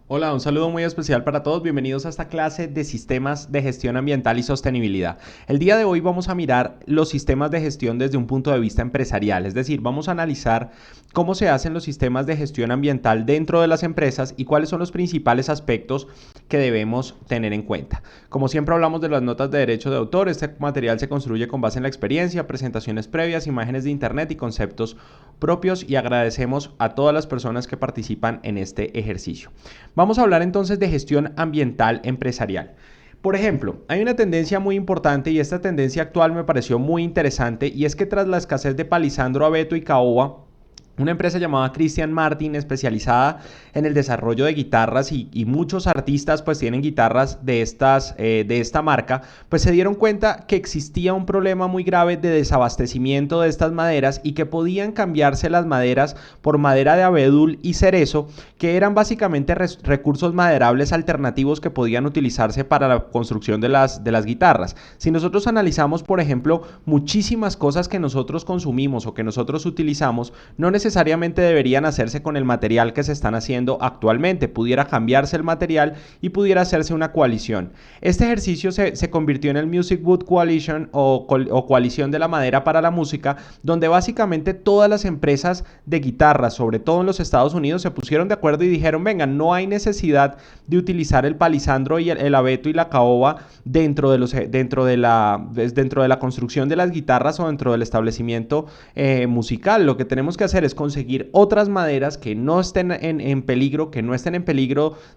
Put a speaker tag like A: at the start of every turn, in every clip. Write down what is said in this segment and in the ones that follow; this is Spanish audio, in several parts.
A: Hola, un saludo muy especial para todos. Bienvenidos a esta clase de sistemas de gestión ambiental y sostenibilidad. El día de hoy vamos a mirar los sistemas de gestión desde un punto de vista empresarial, es decir, vamos a analizar cómo se hacen los sistemas de gestión ambiental dentro de las empresas y cuáles son los principales aspectos que debemos tener en cuenta. Como siempre hablamos de las notas de derecho de autor, este material se construye con base en la experiencia, presentaciones previas, imágenes de internet y conceptos propios y agradecemos a todas las personas que participan en este ejercicio. Vamos a hablar entonces de gestión ambiental empresarial. Por ejemplo, hay una tendencia muy importante y esta tendencia actual me pareció muy interesante y es que tras la escasez de palisandro, abeto y caoba, una empresa llamada Christian Martin especializada en el desarrollo de guitarras y muchos artistas pues tienen guitarras de esta marca, pues se dieron cuenta que existía un problema muy grave de desabastecimiento de estas maderas y que podían cambiarse las maderas por madera de abedul y cerezo, que eran básicamente recursos maderables alternativos que podían utilizarse para la construcción de las guitarras. Si nosotros analizamos, por ejemplo, muchísimas cosas que nosotros consumimos o que nosotros utilizamos, no necesariamente deberían hacerse con el material que se están haciendo actualmente. Pudiera cambiarse el material y pudiera hacerse una coalición. Este ejercicio se convirtió en el Music Wood Coalition o coalición de la madera para la música, donde básicamente todas las empresas de guitarras, sobre todo en los Estados Unidos, se pusieron de acuerdo y dijeron, venga, no hay necesidad de utilizar el palisandro y el abeto y la caoba dentro de la construcción de las guitarras o dentro del establecimiento musical. Lo que tenemos que hacer es conseguir otras maderas que no estén en peligro,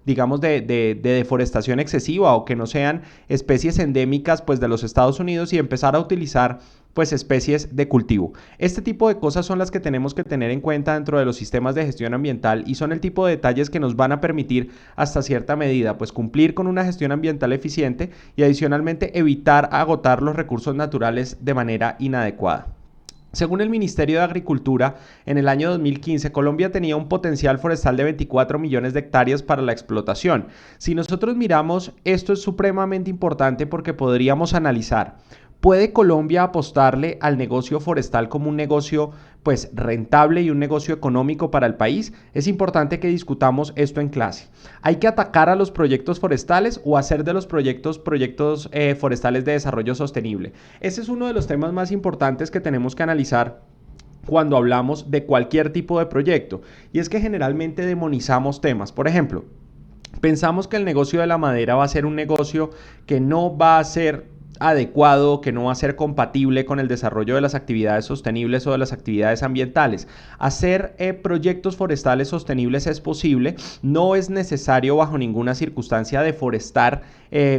A: digamos, de deforestación excesiva o que no sean especies endémicas pues de los Estados Unidos y empezar a utilizar pues especies de cultivo. Este tipo de cosas son las que tenemos que tener en cuenta dentro de los sistemas de gestión ambiental y son el tipo de detalles que nos van a permitir hasta cierta medida pues cumplir con una gestión ambiental eficiente y adicionalmente evitar agotar los recursos naturales de manera inadecuada. Según el Ministerio de Agricultura, en el año 2015 Colombia tenía un potencial forestal de 24 millones de hectáreas para la explotación. Si nosotros miramos, esto es supremamente importante porque podríamos analizar, ¿puede Colombia apostarle al negocio forestal como un negocio pues rentable y un negocio económico para el país? Es importante que discutamos esto en clase. ¿Hay que atacar a los proyectos forestales o hacer de los proyectos forestales de desarrollo sostenible? Ese es uno de los temas más importantes que tenemos que analizar cuando hablamos de cualquier tipo de proyecto. Y es que generalmente demonizamos temas. Por ejemplo, pensamos que el negocio de la madera va a ser un negocio que no va a ser adecuado, que no va a ser compatible con el desarrollo de las actividades sostenibles o de las actividades ambientales. Hacer proyectos forestales sostenibles es posible, no es necesario bajo ninguna circunstancia deforestar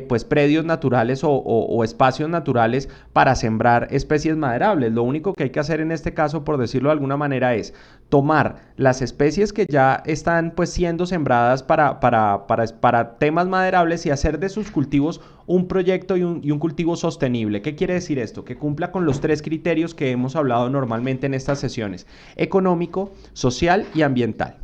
A: pues predios naturales o espacios naturales para sembrar especies maderables. Lo único que hay que hacer en este caso, por decirlo de alguna manera, es tomar las especies que ya están pues siendo sembradas para temas maderables y hacer de sus cultivos un proyecto y un cultivo sostenible. ¿Qué quiere decir esto? Que cumpla con los tres criterios que hemos hablado normalmente en estas sesiones: económico, social y ambiental.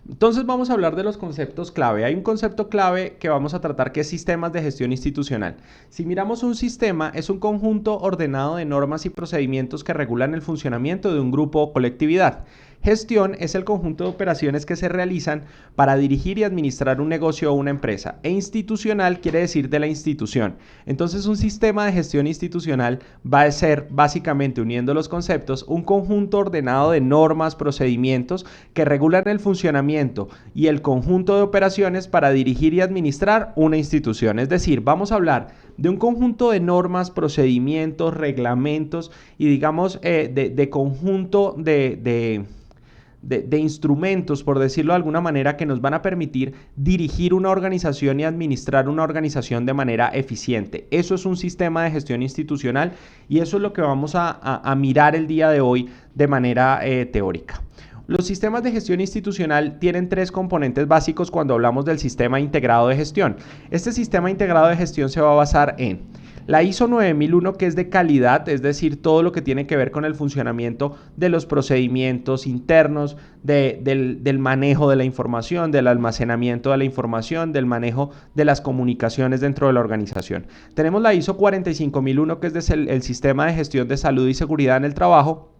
A: Entonces vamos a hablar de los conceptos clave. Hay un concepto clave que vamos a tratar que es sistemas de gestión institucional. Si miramos un sistema, es un conjunto ordenado de normas y procedimientos que regulan el funcionamiento de un grupo o colectividad. Gestión es el conjunto de operaciones que se realizan para dirigir y administrar un negocio o una empresa. E institucional quiere decir de la institución. Entonces un sistema de gestión institucional va a ser, básicamente uniendo los conceptos, un conjunto ordenado de normas, procedimientos que regulan el funcionamiento y el conjunto de operaciones para dirigir y administrar una institución. Es decir, vamos a hablar de un conjunto de normas, procedimientos, reglamentos y digamos de conjunto de instrumentos, por decirlo de alguna manera, que nos van a permitir dirigir una organización y administrar una organización de manera eficiente. Eso es un sistema de gestión institucional y eso es lo que vamos a mirar el día de hoy de manera teórica. Los sistemas de gestión institucional tienen tres componentes básicos cuando hablamos del sistema integrado de gestión. Este sistema integrado de gestión se va a basar en la ISO 9001, que es de calidad, es decir, todo lo que tiene que ver con el funcionamiento de los procedimientos internos, del manejo de la información, del almacenamiento de la información, del manejo de las comunicaciones dentro de la organización. Tenemos la ISO 45001, que es el sistema de gestión de salud y seguridad en el trabajo.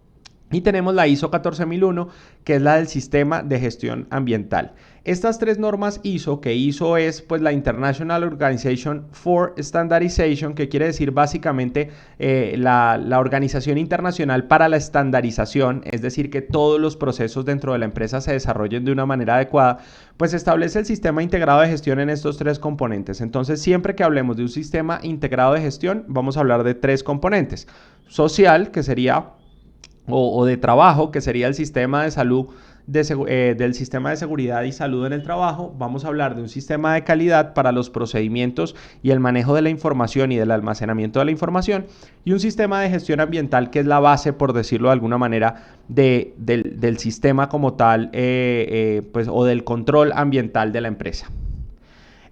A: Y tenemos la ISO 14001, que es la del sistema de gestión ambiental. Estas tres normas ISO, que ISO es pues la International Organization for Standardization, que quiere decir básicamente la organización internacional para la estandarización, es decir, que todos los procesos dentro de la empresa se desarrollen de una manera adecuada, pues establece el sistema integrado de gestión en estos tres componentes. Entonces, siempre que hablemos de un sistema integrado de gestión, vamos a hablar de tres componentes. Social, que sería o de trabajo, que sería el sistema de salud del sistema de seguridad y salud en el trabajo. Vamos a hablar de un sistema de calidad para los procedimientos y el manejo de la información y del almacenamiento de la información, y un sistema de gestión ambiental, que es la base, por decirlo de alguna manera, del sistema como tal, pues, o del control ambiental de la empresa.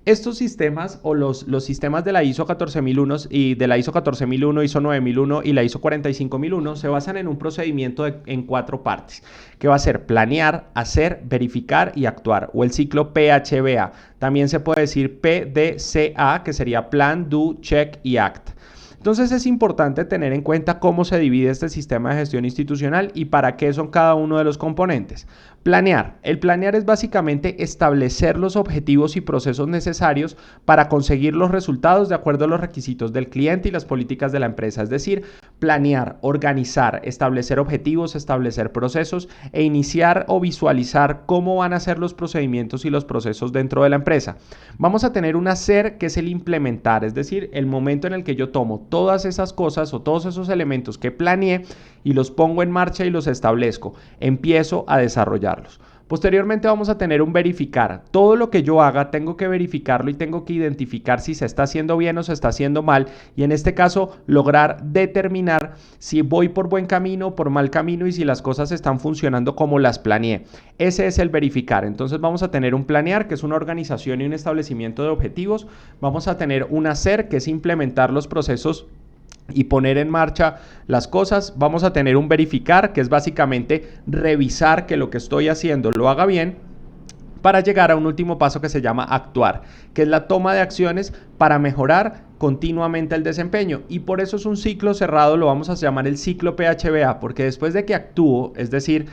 A: Estos sistemas o los sistemas de la ISO 14001 y de la ISO 14001, ISO 9001 y la ISO 45001 se basan en un procedimiento en cuatro partes, que va a ser planear, hacer, verificar y actuar, o el ciclo PHBA. También se puede decir PDCA, que sería Plan, Do, Check y Act. Entonces es importante tener en cuenta cómo se divide este sistema de gestión institucional y para qué son cada uno de los componentes. Planear. El planear es básicamente establecer los objetivos y procesos necesarios para conseguir los resultados de acuerdo a los requisitos del cliente y las políticas de la empresa. Es decir, planear, organizar, establecer objetivos, establecer procesos e iniciar o visualizar cómo van a ser los procedimientos y los procesos dentro de la empresa. Vamos a tener un hacer, que es el implementar, es decir, el momento en el que yo tomo todas esas cosas o todos esos elementos que planeé y los pongo en marcha y los establezco, empiezo a desarrollarlos. Posteriormente vamos a tener un verificar. Todo lo que yo haga tengo que verificarlo y tengo que identificar si se está haciendo bien o se está haciendo mal, y en este caso lograr determinar si voy por buen camino o por mal camino y si las cosas están funcionando como las planeé. Ese es el verificar. Entonces vamos a tener un planear, que es una organización y un establecimiento de objetivos. Vamos a tener un hacer, que es implementar los procesos y poner en marcha las cosas. Vamos a tener un verificar, que es básicamente revisar que lo que estoy haciendo lo haga bien, para llegar a un último paso que se llama actuar, que es la toma de acciones para mejorar continuamente el desempeño. Y por eso es un ciclo cerrado, lo vamos a llamar el ciclo PHBA, porque después de que actúo, es decir,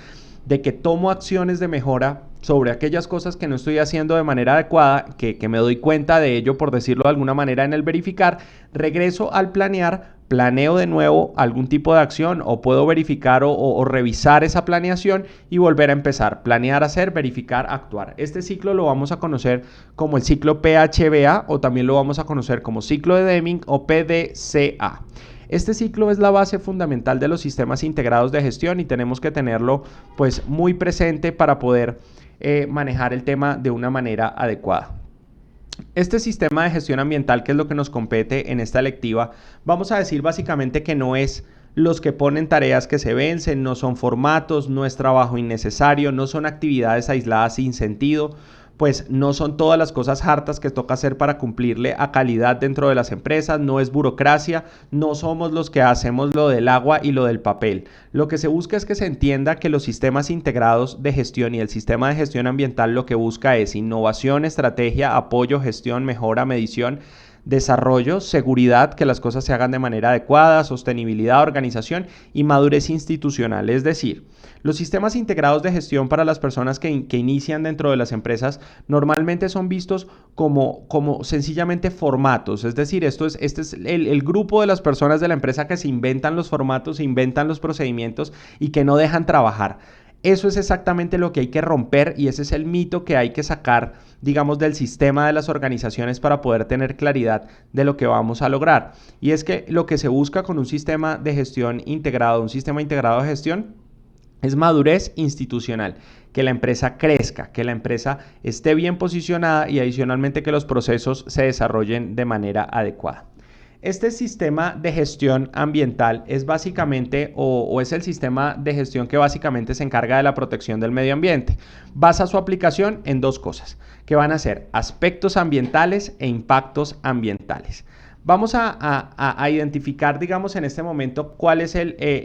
A: de que tomo acciones de mejora sobre aquellas cosas que no estoy haciendo de manera adecuada, que me doy cuenta de ello, por decirlo de alguna manera, en el verificar, regreso al planear, planeo de nuevo algún tipo de acción, o puedo verificar o revisar esa planeación y volver a empezar. Planear, hacer, verificar, actuar. Este ciclo lo vamos a conocer como el ciclo PHBA, o también lo vamos a conocer como ciclo de Deming o PDCA. Este ciclo es la base fundamental de los sistemas integrados de gestión y tenemos que tenerlo pues muy presente para poder manejar el tema de una manera adecuada. Este sistema de gestión ambiental, que es lo que nos compete en esta lectiva, vamos a decir básicamente que no es los que ponen tareas que se vencen, no son formatos, no es trabajo innecesario, no son actividades aisladas sin sentido, pues no son todas las cosas hartas que toca hacer para cumplirle a calidad dentro de las empresas, no es burocracia, no somos los que hacemos lo del agua y lo del papel. Lo que se busca es que se entienda que los sistemas integrados de gestión y el sistema de gestión ambiental lo que busca es innovación, estrategia, apoyo, gestión, mejora, medición, desarrollo, seguridad, que las cosas se hagan de manera adecuada, sostenibilidad, organización y madurez institucional. Es decir, los sistemas integrados de gestión para las personas que inician dentro de las empresas normalmente son vistos como sencillamente formatos. Es decir, este es el grupo de las personas de la empresa que se inventan los formatos, se inventan los procedimientos y que no dejan trabajar. Eso es exactamente lo que hay que romper y ese es el mito que hay que sacar, digamos, del sistema de las organizaciones para poder tener claridad de lo que vamos a lograr. Y es que lo que se busca con un sistema de gestión integrado, un sistema integrado de gestión, es madurez institucional, que la empresa crezca, que la empresa esté bien posicionada y adicionalmente que los procesos se desarrollen de manera adecuada. Este sistema de gestión ambiental es básicamente o es el sistema de gestión que básicamente se encarga de la protección del medio ambiente. Basa su aplicación en dos cosas, que van a ser aspectos ambientales e impactos ambientales. Vamos a identificar, digamos, en este momento cuál es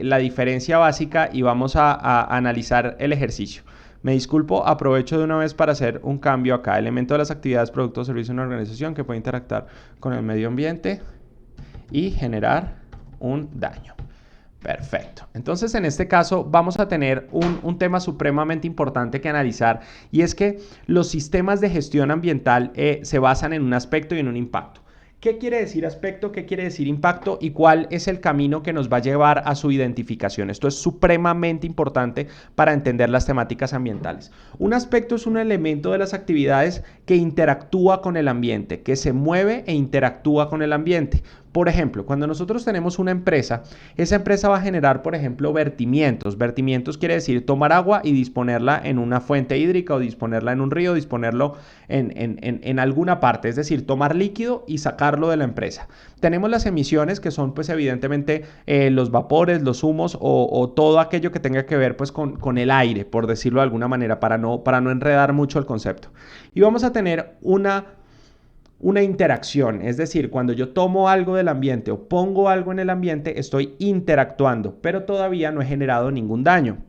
A: la diferencia básica y vamos a analizar el ejercicio. Me disculpo, aprovecho de una vez para hacer un cambio acá. Elemento de las actividades, productos o servicios de una organización que puede interactuar con el medio ambiente y generar un daño. Perfecto. Entonces, en este caso vamos a tener un tema supremamente importante que analizar, y es que los sistemas de gestión ambiental se basan en un aspecto y en un impacto. ¿Qué quiere decir aspecto? ¿Qué quiere decir impacto? ¿Y cuál es el camino que nos va a llevar a su identificación? Esto es supremamente importante para entender las temáticas ambientales. Un aspecto es un elemento de las actividades que interactúa con el ambiente, que se mueve e interactúa con el ambiente. Por ejemplo, cuando nosotros tenemos una empresa, esa empresa va a generar, por ejemplo, vertimientos. Vertimientos quiere decir tomar agua y disponerla en una fuente hídrica o disponerla en un río, disponerlo en alguna parte, es decir, tomar líquido y sacarlo de la empresa. Tenemos las emisiones, que son pues evidentemente los vapores, los humos o todo aquello que tenga que ver pues con el aire, por decirlo de alguna manera, para no enredar mucho el concepto. Y vamos a tener una interacción, es decir, cuando yo tomo algo del ambiente o pongo algo en el ambiente, estoy interactuando, pero todavía no he generado ningún daño.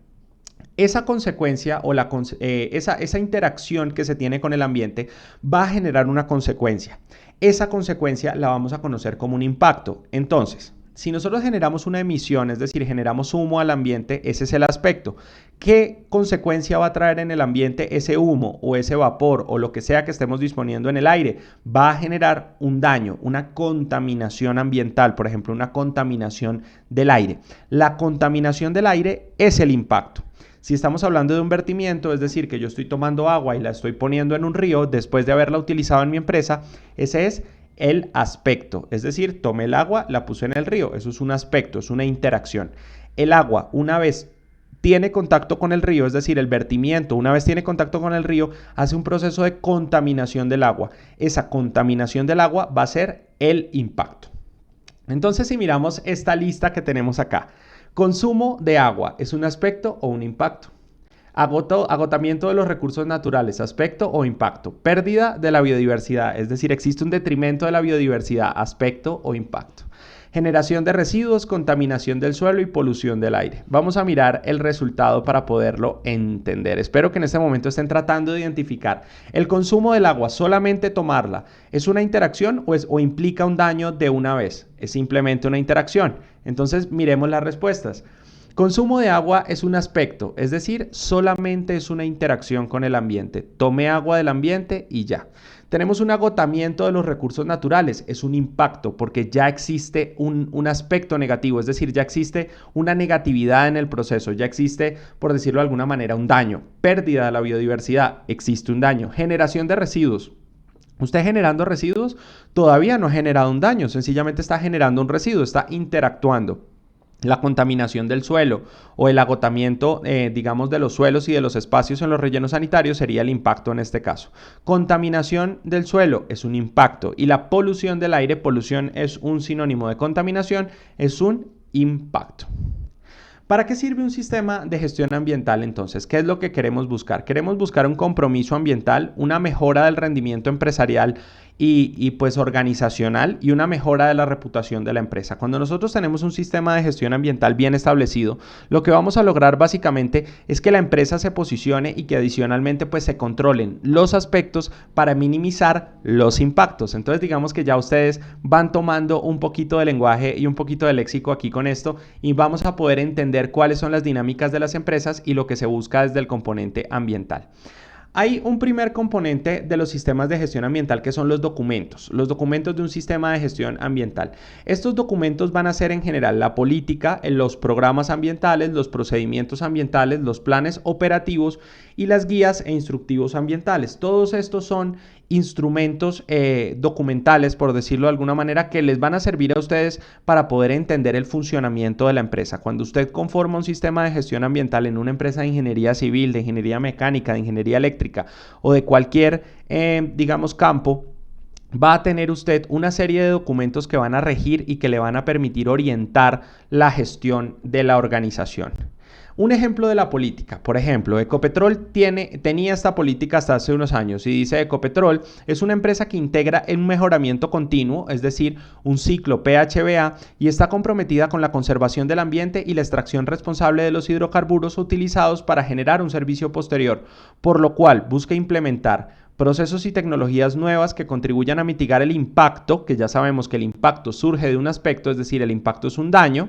A: Esa consecuencia o esa interacción que se tiene con el ambiente va a generar una consecuencia. Esa consecuencia la vamos a conocer como un impacto. Entonces, si nosotros generamos una emisión, es decir, generamos humo al ambiente, ese es el aspecto. ¿Qué consecuencia va a traer en el ambiente ese humo o ese vapor o lo que sea que estemos disponiendo en el aire? Va a generar un daño, una contaminación ambiental, por ejemplo, una contaminación del aire. La contaminación del aire es el impacto. Si estamos hablando de un vertimiento, es decir, que yo estoy tomando agua y la estoy poniendo en un río después de haberla utilizado en mi empresa, ese es el aspecto, es decir, tomé el agua, la puse en el río, eso es un aspecto, es una interacción. El agua, una vez tiene contacto con el río, es decir, el vertimiento, una vez tiene contacto con el río, hace un proceso de contaminación del agua. Esa contaminación del agua va a ser el impacto. Entonces, si miramos esta lista que tenemos acá, consumo de agua, ¿es un aspecto o un impacto? Agotamiento de los recursos naturales, aspecto o impacto. Pérdida de la biodiversidad, es decir, existe un detrimento de la biodiversidad, aspecto o impacto. Generación de residuos, contaminación del suelo y polución del aire. Vamos a mirar el resultado para poderlo entender. Espero que en este momento estén tratando de identificar el consumo del agua, solamente tomarla. ¿Es una interacción o implica un daño de una vez? Es simplemente una interacción. Entonces miremos las respuestas. Consumo de agua es un aspecto, es decir, solamente es una interacción con el ambiente. Tomé agua del ambiente y ya. Tenemos un agotamiento de los recursos naturales, es un impacto porque ya existe un aspecto negativo, es decir, ya existe una negatividad en el proceso, ya existe, por decirlo de alguna manera, un daño. Pérdida de la biodiversidad, existe un daño. Generación de residuos. Usted generando residuos todavía no ha generado un daño, sencillamente está generando un residuo, está interactuando. La contaminación del suelo o el agotamiento, digamos, de los suelos y de los espacios en los rellenos sanitarios sería el impacto en este caso. Contaminación del suelo es un impacto y la polución del aire, polución es un sinónimo de contaminación, es un impacto. ¿Para qué sirve un sistema de gestión ambiental entonces? ¿Qué es lo que queremos buscar? Queremos buscar un compromiso ambiental, una mejora del rendimiento empresarial y pues organizacional y una mejora de la reputación de la empresa. Cuando nosotros tenemos un sistema de gestión ambiental bien establecido, lo que vamos a lograr básicamente es que la empresa se posicione y que adicionalmente pues se controlen los aspectos para minimizar los impactos. Entonces digamos que ya ustedes van tomando un poquito de lenguaje y un poquito de léxico aquí con esto y vamos a poder entender cuáles son las dinámicas de las empresas y lo que se busca desde el componente ambiental. Hay un primer componente de los sistemas de gestión ambiental que son los documentos de un sistema de gestión ambiental. Estos documentos van a ser en general la política, los programas ambientales, los procedimientos ambientales, los planes operativos y las guías e instructivos ambientales. Todos estos son instrumentos documentales, por decirlo de alguna manera, que les van a servir a ustedes para poder entender el funcionamiento de la empresa. Cuando usted conforma un sistema de gestión ambiental en una empresa de ingeniería civil, de ingeniería mecánica, de ingeniería eléctrica o de cualquier, digamos, campo, va a tener usted una serie de documentos que van a regir y que le van a permitir orientar la gestión de la organización. Un ejemplo de la política, por ejemplo, Ecopetrol tenía esta política hasta hace unos años y dice: Ecopetrol es una empresa que integra un mejoramiento continuo, es decir, un ciclo PHBA, y está comprometida con la conservación del ambiente y la extracción responsable de los hidrocarburos utilizados para generar un servicio posterior, por lo cual busca implementar procesos y tecnologías nuevas que contribuyan a mitigar el impacto, que ya sabemos que el impacto surge de un aspecto, es decir, el impacto es un daño,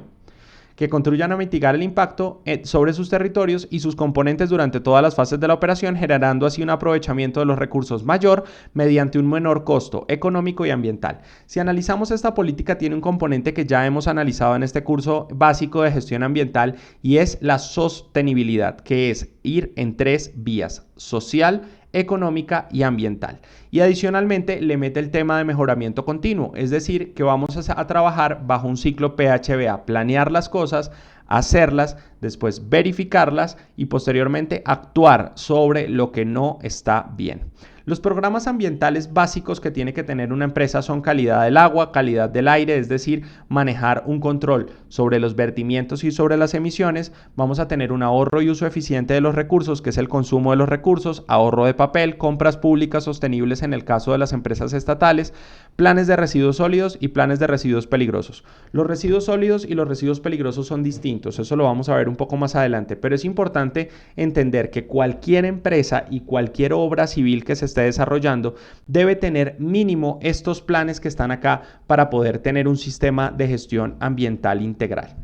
A: que contribuyan a mitigar el impacto sobre sus territorios y sus componentes durante todas las fases de la operación, generando así un aprovechamiento de los recursos mayor mediante un menor costo económico y ambiental. Si analizamos esta política, tiene un componente que ya hemos analizado en este curso básico de gestión ambiental y es la sostenibilidad, que es ir en 3 vías: social, económica y ambiental. Y adicionalmente le mete el tema de mejoramiento continuo, es decir, que vamos a trabajar bajo un ciclo PHBA, planear las cosas, hacerlas, después verificarlas y posteriormente actuar sobre lo que no está bien. Los programas ambientales básicos que tiene que tener una empresa son calidad del agua, calidad del aire, es decir, manejar un control sobre los vertimientos y sobre las emisiones. Vamos a tener un ahorro y uso eficiente de los recursos, que es el consumo de los recursos, ahorro de papel, compras públicas sostenibles en el caso de las empresas estatales, planes de residuos sólidos y planes de residuos peligrosos. Los residuos sólidos y los residuos peligrosos son distintos, eso lo vamos a ver un poco más adelante, pero es importante entender que cualquier empresa y cualquier obra civil que se esté desarrollando debe tener mínimo estos planes que están acá para poder tener un sistema de gestión ambiental integral.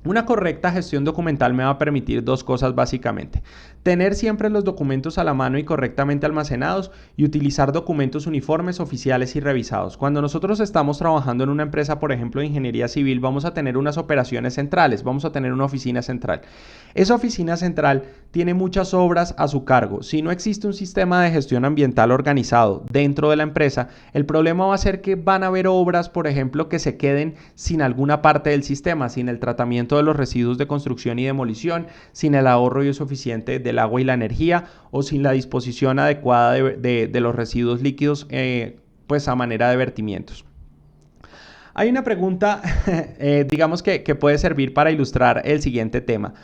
A: Una correcta gestión documental me va a permitir 2 cosas básicamente: tener siempre los documentos a la mano y correctamente almacenados y utilizar documentos uniformes, oficiales y revisados. Cuando nosotros estamos trabajando en una empresa, por ejemplo, de ingeniería civil, vamos a tener unas operaciones centrales, vamos a tener una oficina central. Esa oficina central tiene muchas obras a su cargo. Si no existe un sistema de gestión ambiental organizado dentro de la empresa, el problema va a ser que van a haber obras, por ejemplo, que se queden sin alguna parte del sistema, sin el tratamiento de los residuos de construcción y demolición, sin el ahorro y uso eficiente del agua y la energía, o sin la disposición adecuada de los residuos líquidos pues a manera de vertimientos. Hay una pregunta digamos que puede servir para ilustrar el siguiente tema.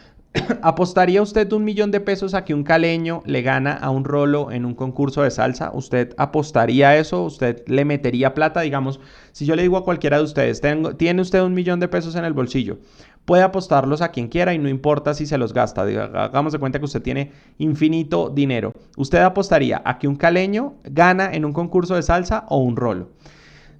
A: ¿Apostaría usted 1 millón de pesos a que un caleño le gana a un rolo en un concurso de salsa? ¿Usted apostaría a eso? ¿Usted le metería plata? Digamos, si yo le digo a cualquiera de ustedes, ¿tiene usted 1 millón de pesos en el bolsillo? Puede apostarlos a quien quiera y no importa si se los gasta. Hagamos de cuenta que usted tiene infinito dinero. ¿Usted apostaría a que un caleño gana en un concurso de salsa o un rolo?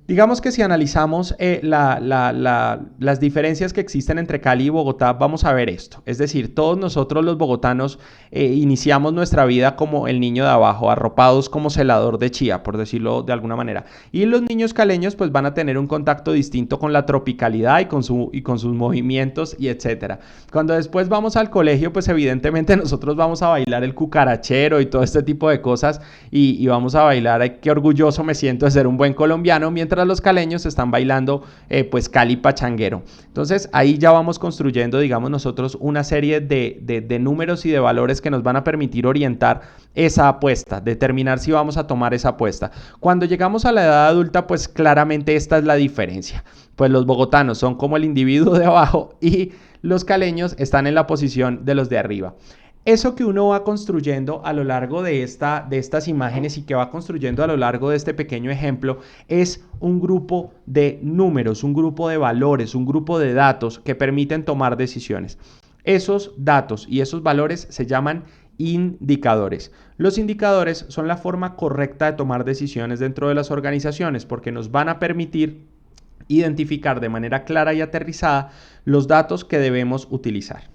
A: Digamos que si analizamos las diferencias que existen entre Cali y Bogotá, vamos a ver esto. Es decir, todos nosotros los bogotanos iniciamos nuestra vida como el niño de abajo, arropados como celador de chía, por decirlo de alguna manera. Y los niños caleños pues van a tener un contacto distinto con la tropicalidad y con sus movimientos y etcétera. Cuando después vamos al colegio, pues evidentemente nosotros vamos a bailar el cucarachero y todo este tipo de cosas y vamos a bailar, ay, qué orgulloso me siento de ser un buen colombiano, mientras los caleños están bailando pues Cali pachanguero. Entonces ahí ya vamos construyendo, digamos nosotros, una serie de números y de valores que nos van a permitir orientar esa apuesta, determinar si vamos a tomar esa apuesta. Cuando llegamos a la edad adulta, pues claramente esta es la diferencia. Pues los bogotanos son como el individuo de abajo y los caleños están en la posición de los de arriba. Eso que uno va construyendo a lo largo de estas imágenes y que va construyendo a lo largo de este pequeño ejemplo es un grupo de números, un grupo de valores, un grupo de datos que permiten tomar decisiones. Esos datos y esos valores se llaman indicadores. Los indicadores son la forma correcta de tomar decisiones dentro de las organizaciones porque nos van a permitir identificar de manera clara y aterrizada los datos que debemos utilizar.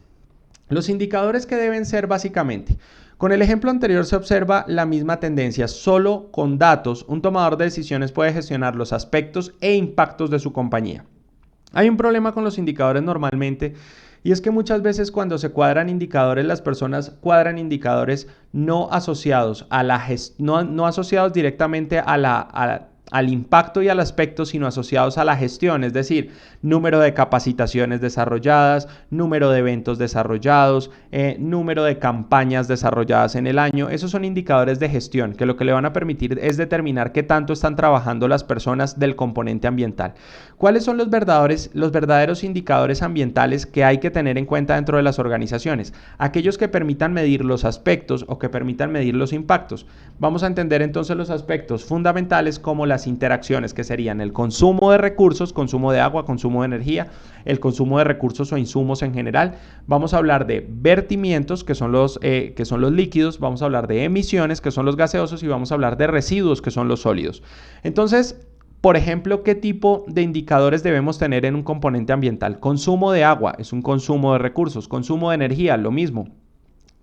A: Los indicadores que deben ser básicamente, con el ejemplo anterior se observa la misma tendencia, solo con datos un tomador de decisiones puede gestionar los aspectos e impactos de su compañía. Hay un problema con los indicadores normalmente y es que muchas veces cuando se cuadran indicadores, las personas cuadran indicadores no asociados a no asociados directamente al impacto y al aspecto, sino asociados a la gestión, es decir, número de capacitaciones desarrolladas, número de eventos desarrollados, número de campañas desarrolladas en el año. Esos son indicadores de gestión que lo que le van a permitir es determinar qué tanto están trabajando las personas del componente ambiental. ¿Cuáles son los verdaderos indicadores ambientales que hay que tener en cuenta dentro de las organizaciones? Aquellos que permitan medir los aspectos o que permitan medir los impactos. Vamos a entender entonces los aspectos fundamentales como las interacciones, que serían el consumo de recursos, consumo de agua, consumo de energía, el consumo de recursos o insumos en general. Vamos a hablar de vertimientos, que son los líquidos, vamos a hablar de emisiones, que son los gaseosos, y vamos a hablar de residuos, que son los sólidos. Entonces, Por ejemplo, ¿qué tipo de indicadores debemos tener en un componente ambiental? Consumo de agua es un consumo de recursos, consumo de energía, lo mismo.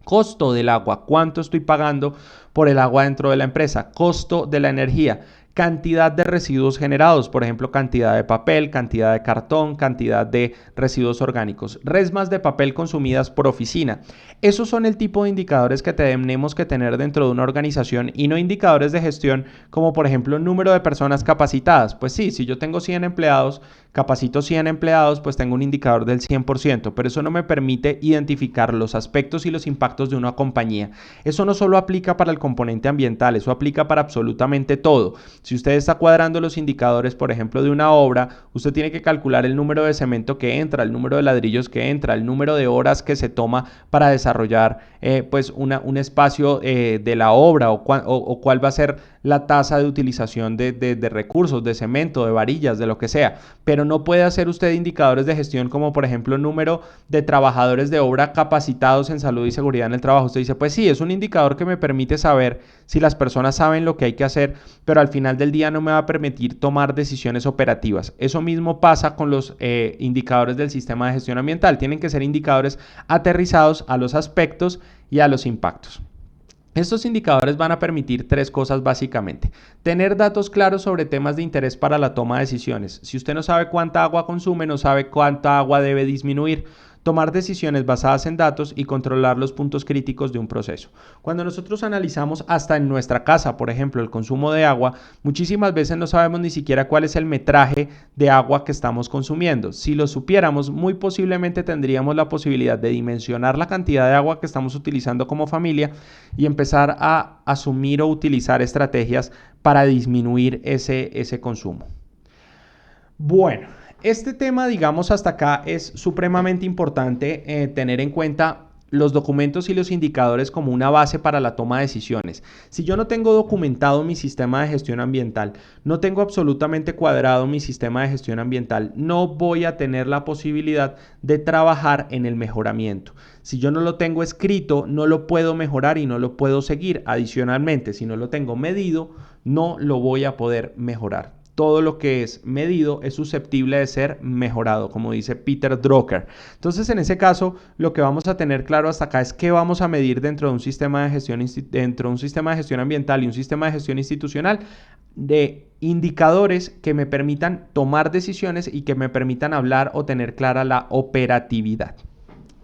A: Costo del agua, ¿cuánto estoy pagando por el agua dentro de la empresa? Costo de la energía, cantidad de residuos generados, por ejemplo, cantidad de papel, cantidad de cartón, cantidad de residuos orgánicos, resmas de papel consumidas por oficina. Esos son el tipo de indicadores que tenemos que tener dentro de una organización y no indicadores de gestión como por ejemplo número de personas capacitadas. Pues sí, si yo tengo 100 empleados, capacito 100 empleados, pues tengo un indicador del 100%, pero eso no me permite identificar los aspectos y los impactos de una compañía. Eso no solo aplica para el componente ambiental, eso aplica para absolutamente todo. Si usted está cuadrando los indicadores, por ejemplo, de una obra, usted tiene que calcular el número de cemento que entra, el número de ladrillos que entra, el número de horas que se toma para desarrollar pues un espacio de la obra o cuál va a ser la tasa de utilización de recursos, de cemento, de varillas, de lo que sea. Pero no puede hacer usted indicadores de gestión como por ejemplo el número de trabajadores de obra capacitados en salud y seguridad en el trabajo. Usted dice, pues sí, es un indicador que me permite saber si las personas saben lo que hay que hacer, pero al final del día no me va a permitir tomar decisiones operativas. Eso mismo pasa con los indicadores del sistema de gestión ambiental. Tienen que ser indicadores aterrizados a los aspectos y a los impactos. Estos indicadores van a permitir tres cosas básicamente. Tener datos claros sobre temas de interés para la toma de decisiones. Si usted no sabe cuánta agua consume, no sabe cuánta agua debe disminuir. Tomar decisiones basadas en datos y controlar los puntos críticos de un proceso. Cuando nosotros analizamos hasta en nuestra casa, por ejemplo, el consumo de agua, muchísimas veces no sabemos ni siquiera cuál es el metraje de agua que estamos consumiendo. Si lo supiéramos, muy posiblemente tendríamos la posibilidad de dimensionar la cantidad de agua que estamos utilizando como familia y empezar a asumir o utilizar estrategias para disminuir ese consumo. Bueno, este tema, digamos, hasta acá es supremamente importante tener en cuenta los documentos y los indicadores como una base para la toma de decisiones. Si yo no tengo documentado mi sistema de gestión ambiental, no tengo absolutamente cuadrado mi sistema de gestión ambiental, no voy a tener la posibilidad de trabajar en el mejoramiento. Si yo no lo tengo escrito, no lo puedo mejorar y no lo puedo seguir. Adicionalmente, si no lo tengo medido, no lo voy a poder mejorar. Todo lo que es medido es susceptible de ser mejorado, como dice Peter Drucker. Entonces, en ese caso, lo que vamos a tener claro hasta acá es qué vamos a medir dentro de un sistema de gestión, ambiental y un sistema de gestión institucional, de indicadores que me permitan tomar decisiones y que me permitan hablar o tener clara la operatividad.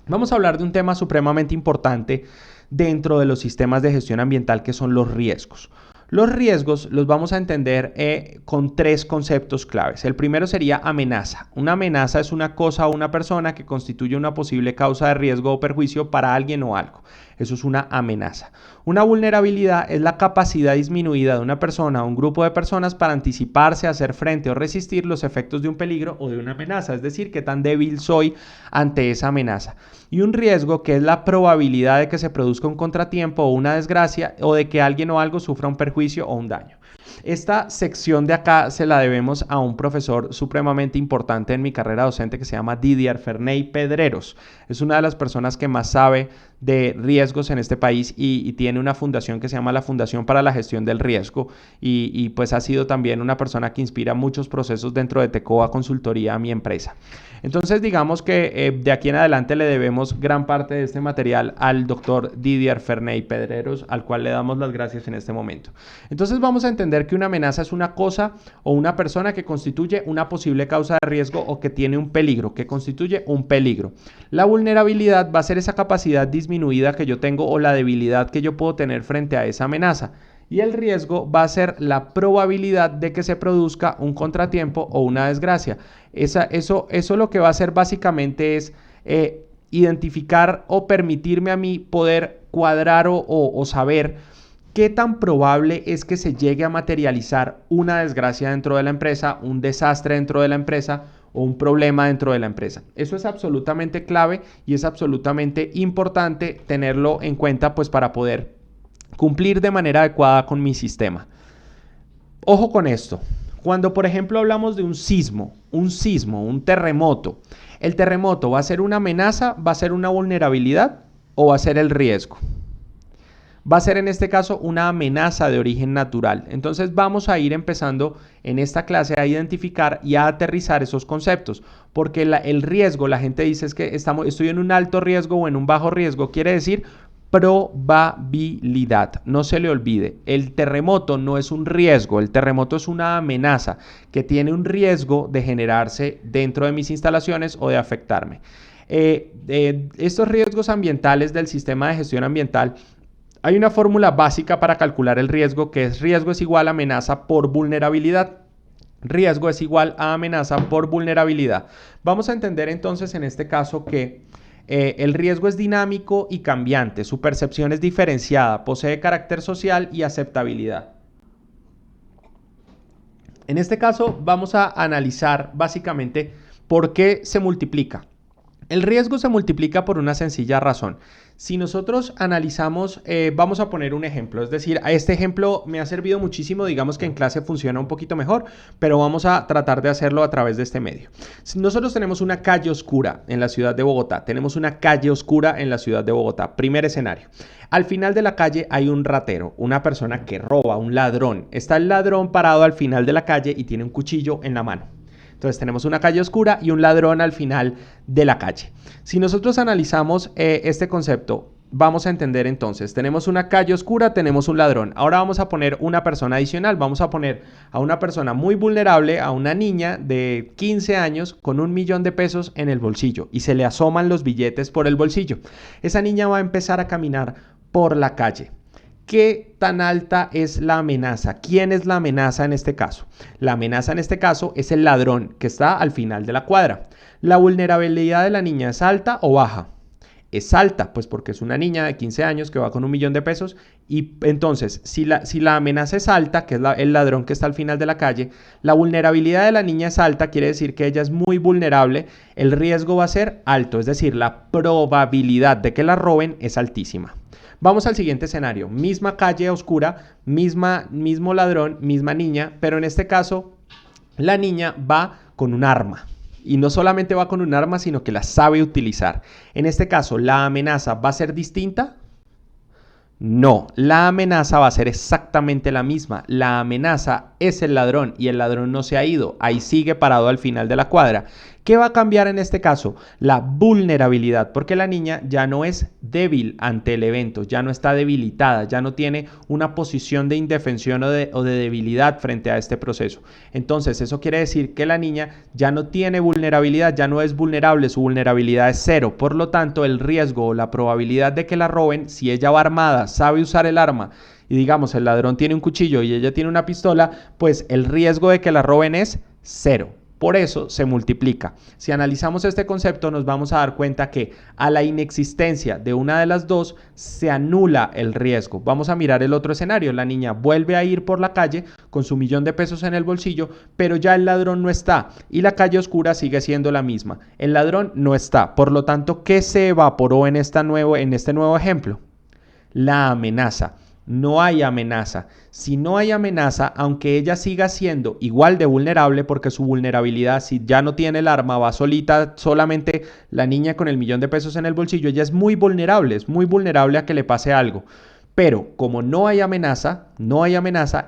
A: Vamos a hablar de un tema supremamente importante dentro de los sistemas de gestión ambiental, que son los riesgos. Los riesgos los vamos a entender con tres conceptos claves. El primero sería amenaza. Una amenaza es una cosa o una persona que constituye una posible causa de riesgo o perjuicio para alguien o algo. Eso es una amenaza. Una vulnerabilidad es la capacidad disminuida de una persona o un grupo de personas para anticiparse, hacer frente o resistir los efectos de un peligro o de una amenaza. Es decir, qué tan débil soy ante esa amenaza. Y un riesgo, que es la probabilidad de que se produzca un contratiempo o una desgracia o de que alguien o algo sufra un perjuicio o un daño. Esta sección de acá se la debemos a un profesor supremamente importante en mi carrera docente que se llama Didier Ferney Pedreros. Es una de las personas que más sabe de riesgos en este país y tiene una fundación que se llama la Fundación para la Gestión del Riesgo y pues ha sido también una persona que inspira muchos procesos dentro de Tecoa Consultoría a mi empresa. Entonces digamos que de aquí en adelante le debemos gran parte de este material al doctor Didier Ferney Pedreros, al cual le damos las gracias en este momento. Entonces vamos a entender que una amenaza es una cosa o una persona que constituye una posible causa de riesgo o que tiene un peligro, que constituye un peligro. La vulnerabilidad va a ser esa capacidad disminuida que yo tengo o la debilidad que yo puedo tener frente a esa amenaza. Y el riesgo va a ser la probabilidad de que se produzca un contratiempo o una desgracia. Eso lo que va a hacer básicamente es identificar o permitirme a mí poder cuadrar o saber qué tan probable es que se llegue a materializar una desgracia dentro de la empresa, un desastre dentro de la empresa o un problema dentro de la empresa. Eso es absolutamente clave y es absolutamente importante tenerlo en cuenta pues para poder cumplir de manera adecuada con mi sistema. Ojo con esto. Cuando, por ejemplo, hablamos de un sismo, un terremoto, ¿el terremoto va a ser una amenaza, va a ser una vulnerabilidad o va a ser el riesgo? va a ser en este caso una amenaza de origen natural. Entonces vamos a ir empezando en esta clase a identificar y a aterrizar esos conceptos, porque el riesgo, la gente dice es que estoy en un alto riesgo o en un bajo riesgo, quiere decir probabilidad. No se le olvide, el terremoto no es un riesgo, el terremoto es una amenaza que tiene un riesgo de generarse dentro de mis instalaciones o de afectarme. Estos riesgos ambientales del sistema de gestión ambiental, hay una fórmula básica para calcular el riesgo, que es riesgo es igual a amenaza por vulnerabilidad. Riesgo es igual a amenaza por vulnerabilidad. Vamos a entender entonces en este caso que el riesgo es dinámico y cambiante, su percepción es diferenciada, posee carácter social y aceptabilidad. En este caso vamos a analizar básicamente por qué se multiplica. El riesgo se multiplica por una sencilla razón. Si nosotros analizamos, vamos a poner un ejemplo, es decir, a este ejemplo me ha servido muchísimo, digamos que en clase funciona un poquito mejor, pero vamos a tratar de hacerlo a través de este medio. Si nosotros tenemos una calle oscura en la ciudad de Bogotá, tenemos una calle oscura en la ciudad de Bogotá, primer escenario. Al final de la calle hay un ratero, una persona que roba, un ladrón. Está el ladrón parado al final de la calle y tiene un cuchillo en la mano. Entonces tenemos una calle oscura y un ladrón al final de la calle. Si nosotros analizamos este concepto, vamos a entender entonces, tenemos una calle oscura, tenemos un ladrón. Ahora vamos a poner una persona adicional, vamos a poner a una persona muy vulnerable, a una niña de 15 años con $1.000.000 en el bolsillo y se le asoman los billetes por el bolsillo. Esa niña va a empezar a caminar por la calle. ¿Qué tan alta es la amenaza? ¿Quién es la amenaza en este caso? La amenaza en este caso es el ladrón que está al final de la cuadra. ¿La vulnerabilidad de la niña es alta o baja? Es alta, pues porque es una niña de 15 años que va con $1.000.000 y entonces si la amenaza es alta, que es el ladrón que está al final de la calle, la vulnerabilidad de la niña es alta, quiere decir que ella es muy vulnerable, el riesgo va a ser alto, es decir, la probabilidad de que la roben es altísima. Vamos al siguiente escenario, misma calle oscura, mismo ladrón, misma niña, pero en este caso la niña va con un arma. Y no solamente va con un arma, sino que la sabe utilizar. En este caso, ¿la amenaza va a ser distinta? No, la amenaza va a ser exactamente la misma. La amenaza es el ladrón y el ladrón no se ha ido, ahí sigue parado al final de la cuadra. ¿Qué va a cambiar en este caso? La vulnerabilidad, porque la niña ya no es débil ante el evento, ya no está debilitada, ya no tiene una posición de indefensión o de debilidad frente a este proceso. Entonces, eso quiere decir que la niña ya no tiene vulnerabilidad, ya no es vulnerable, su vulnerabilidad es cero. Por lo tanto, el riesgo o la probabilidad de que la roben, si ella va armada, sabe usar el arma, y digamos el ladrón tiene un cuchillo y ella tiene una pistola, pues el riesgo de que la roben es cero. Por eso se multiplica. Si analizamos este concepto nos vamos a dar cuenta que a la inexistencia de una de las dos se anula el riesgo. Vamos a mirar el otro escenario. La niña vuelve a ir por la calle con su $1.000.000 en el bolsillo, pero ya el ladrón no está y la calle oscura sigue siendo la misma. El ladrón no está. Por lo tanto, ¿qué se evaporó en este nuevo ejemplo? La amenaza. No hay amenaza. Si no hay amenaza, aunque ella siga siendo igual de vulnerable, porque su vulnerabilidad, si ya no tiene el arma, va solita, solamente la niña con el $1.000.000 en el bolsillo, ella es muy vulnerable a que le pase algo. Pero como no hay amenaza,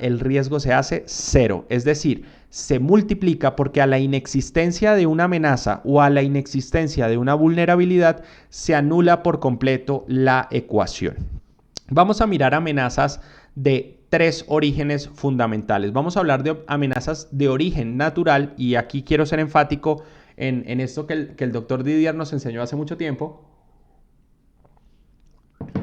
A: el riesgo se hace cero. Es decir, se multiplica porque a la inexistencia de una amenaza o a la inexistencia de una vulnerabilidad se anula por completo la ecuación. Vamos a mirar amenazas de 3 orígenes fundamentales. Vamos a hablar de amenazas de origen natural y aquí quiero ser enfático en esto que el doctor Didier nos enseñó hace mucho tiempo.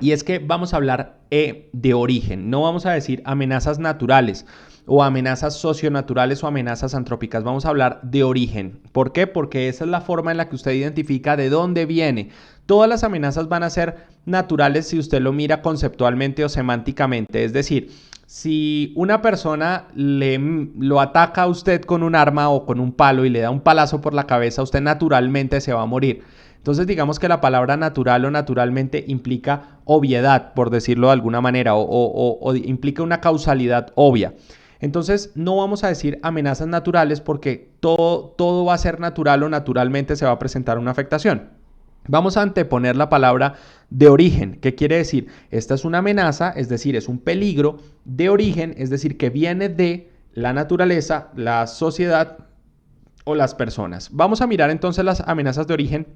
A: Y es que vamos a hablar de origen, no vamos a decir amenazas naturales o amenazas socionaturales o amenazas antrópicas, vamos a hablar de origen. ¿Por qué? Porque esa es la forma en la que usted identifica de dónde viene. Todas las amenazas van a ser naturales si usted lo mira conceptualmente o semánticamente, es decir, si una persona lo ataca a usted con un arma o con un palo y le da un palazo por la cabeza, usted naturalmente se va a morir. Entonces digamos que la palabra natural o naturalmente implica obviedad, por decirlo de alguna manera, o implica una causalidad obvia. Entonces no vamos a decir amenazas naturales porque todo va a ser natural o naturalmente se va a presentar una afectación. Vamos a anteponer la palabra de origen. ¿Qué quiere decir? Esta es una amenaza, es decir, es un peligro de origen, es decir, que viene de la naturaleza, la sociedad o las personas. Vamos a mirar entonces las amenazas de origen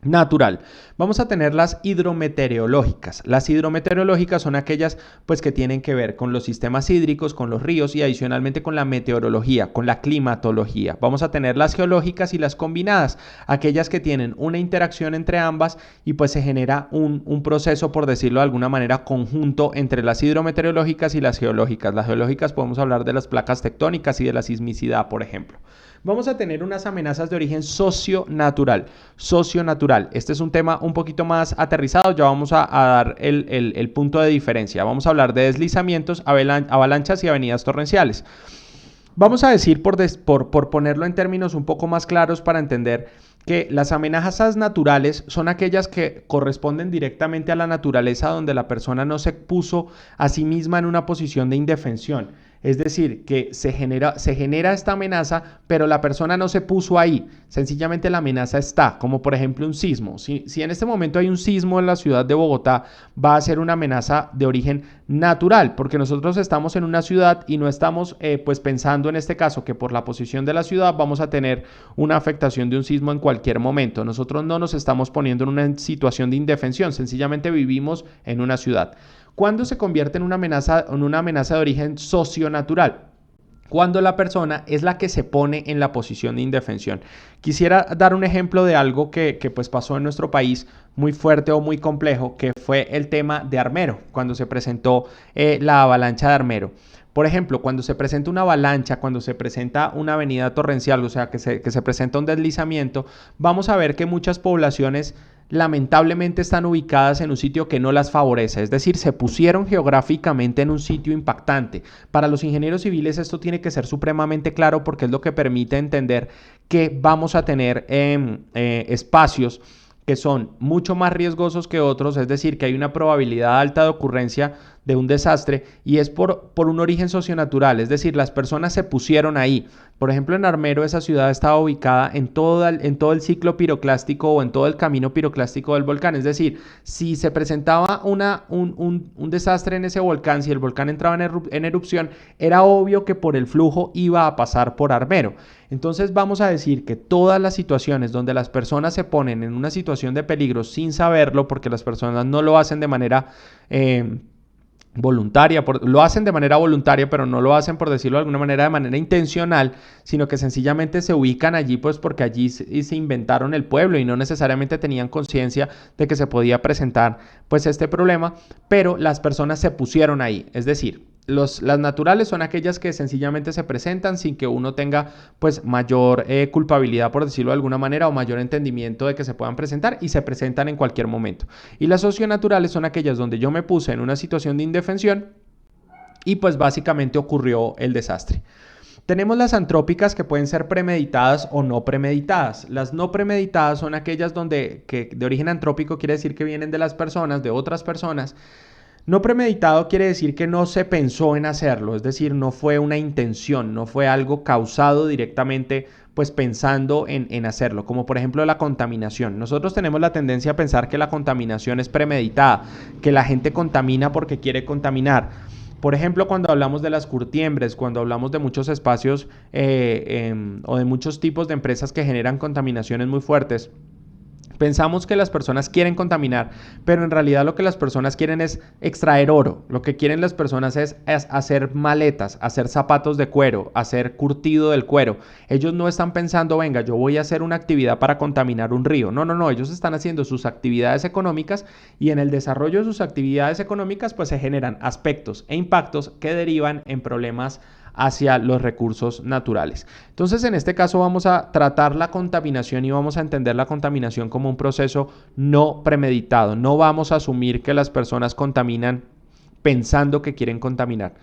A: natural. Vamos a tener las hidrometeorológicas. Las hidrometeorológicas son aquellas pues que tienen que ver con los sistemas hídricos, con los ríos y adicionalmente con la meteorología, con la climatología. Vamos a tener las geológicas y las combinadas, aquellas que tienen una interacción entre ambas y pues se genera un proceso, por decirlo de alguna manera, conjunto entre las hidrometeorológicas y las geológicas. Las geológicas podemos hablar de las placas tectónicas y de la sismicidad, por ejemplo. Vamos a tener unas amenazas de origen socio-natural. Este es un tema un poquito más aterrizado, ya vamos a dar el punto de diferencia. Vamos a hablar de deslizamientos, avalanchas y avenidas torrenciales. Vamos a decir, por ponerlo en términos un poco más claros para entender, que las amenazas naturales son aquellas que corresponden directamente a la naturaleza, donde la persona no se puso a sí misma en una posición de indefensión. Es decir, que se genera esta amenaza, pero la persona no se puso ahí. Sencillamente la amenaza está, como por ejemplo un sismo. Si en este momento hay un sismo en la ciudad de Bogotá, va a ser una amenaza de origen natural, porque nosotros estamos en una ciudad y no estamos pues pensando en este caso que por la posición de la ciudad vamos a tener una afectación de un sismo en cualquier momento. Nosotros no nos estamos poniendo en una situación de indefensión, sencillamente vivimos en una ciudad. ¿Cuándo se convierte en una amenaza de origen socionatural? Cuando la persona es la que se pone en la posición de indefensión. Quisiera dar un ejemplo de algo que pues pasó en nuestro país muy fuerte o muy complejo, que fue el tema de Armero, cuando se presentó la avalancha de Armero. Por ejemplo, cuando se presenta una avalancha, cuando se presenta una avenida torrencial, o sea, que se presenta un deslizamiento, vamos a ver que muchas poblaciones lamentablemente están ubicadas en un sitio que no las favorece, es decir, se pusieron geográficamente en un sitio impactante. Para los ingenieros civiles esto tiene que ser supremamente claro porque es lo que permite entender que vamos a tener espacios que son mucho más riesgosos que otros, es decir, que hay una probabilidad alta de ocurrencia de un desastre y es por un origen socionatural, es decir, las personas se pusieron ahí. Por ejemplo, en Armero esa ciudad estaba ubicada en todo el ciclo piroclástico o en todo el camino piroclástico del volcán, es decir, si se presentaba un desastre en ese volcán, si el volcán entraba en erupción, era obvio que por el flujo iba a pasar por Armero. Entonces vamos a decir que todas las situaciones donde las personas se ponen en una situación de peligro sin saberlo, porque las personas no lo hacen de manera voluntaria, lo hacen de manera voluntaria, pero no lo hacen, por decirlo de alguna manera, de manera intencional, sino que sencillamente se ubican allí pues porque allí se inventaron el pueblo y no necesariamente tenían conciencia de que se podía presentar pues este problema, pero las personas se pusieron ahí, es decir, las naturales son aquellas que sencillamente se presentan sin que uno tenga pues mayor culpabilidad, por decirlo de alguna manera, o mayor entendimiento de que se puedan presentar y se presentan en cualquier momento. Y las socionaturales son aquellas donde yo me puse en una situación de indefensión y pues básicamente ocurrió el desastre. Tenemos las antrópicas que pueden ser premeditadas o no premeditadas. Las no premeditadas son aquellas que de origen antrópico quiere decir que vienen de las personas, de otras personas. No premeditado quiere decir que no se pensó en hacerlo, es decir, no fue una intención, no fue algo causado directamente pues pensando en hacerlo, como por ejemplo la contaminación. Nosotros tenemos la tendencia a pensar que la contaminación es premeditada, que la gente contamina porque quiere contaminar. Por ejemplo, cuando hablamos de las curtiembres, cuando hablamos de muchos espacios o de muchos tipos de empresas que generan contaminaciones muy fuertes, pensamos que las personas quieren contaminar, pero en realidad lo que las personas quieren es extraer oro. Lo que quieren las personas es hacer maletas, hacer zapatos de cuero, hacer curtido del cuero. Ellos no están pensando, venga, yo voy a hacer una actividad para contaminar un río. No, no, no. Ellos están haciendo sus actividades económicas y en el desarrollo de sus actividades económicas pues se generan aspectos e impactos que derivan en problemas hacia los recursos naturales. Entonces, en este caso vamos a tratar la contaminación y vamos a entender la contaminación como un proceso no premeditado. No vamos a asumir que las personas contaminan pensando que quieren contaminar.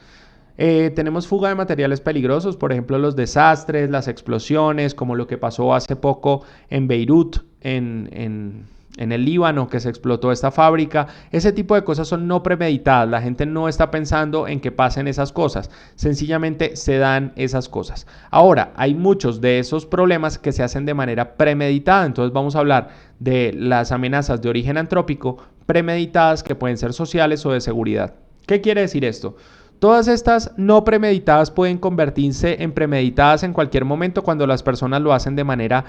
A: Tenemos fuga de materiales peligrosos, por ejemplo, los desastres, las explosiones, como lo que pasó hace poco en Beirut, en en el Líbano, que se explotó esta fábrica. Ese tipo de cosas son no premeditadas. La gente no está pensando en que pasen esas cosas. Sencillamente se dan esas cosas. Ahora, hay muchos de esos problemas que se hacen de manera premeditada. Entonces vamos a hablar de las amenazas de origen antrópico premeditadas, que pueden ser sociales o de seguridad. ¿Qué quiere decir esto? Todas estas no premeditadas pueden convertirse en premeditadas en cualquier momento cuando las personas lo hacen de manera,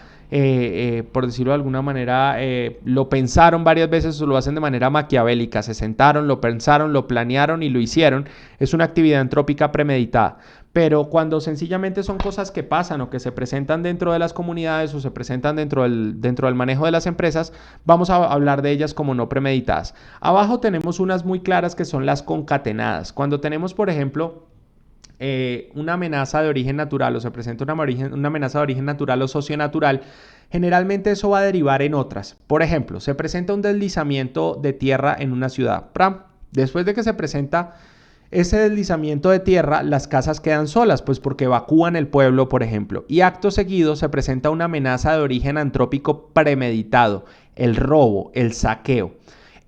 A: por decirlo de alguna manera, lo pensaron varias veces o lo hacen de manera maquiavélica. Se sentaron, lo pensaron, lo planearon y lo hicieron. Es una actividad antrópica premeditada. Pero cuando sencillamente son cosas que pasan o que se presentan dentro de las comunidades o se presentan dentro del manejo de las empresas, vamos a hablar de ellas como no premeditadas. Abajo tenemos unas muy claras que son las concatenadas. Cuando tenemos, por ejemplo, una amenaza de origen natural o se presenta una amenaza de origen natural o socionatural, generalmente eso va a derivar en otras. Por ejemplo, se presenta un deslizamiento de tierra en una ciudad. Después de que se presenta ese deslizamiento de tierra, las casas quedan solas, pues porque evacúan el pueblo, por ejemplo. Y acto seguido se presenta una amenaza de origen antrópico premeditado, el robo, el saqueo.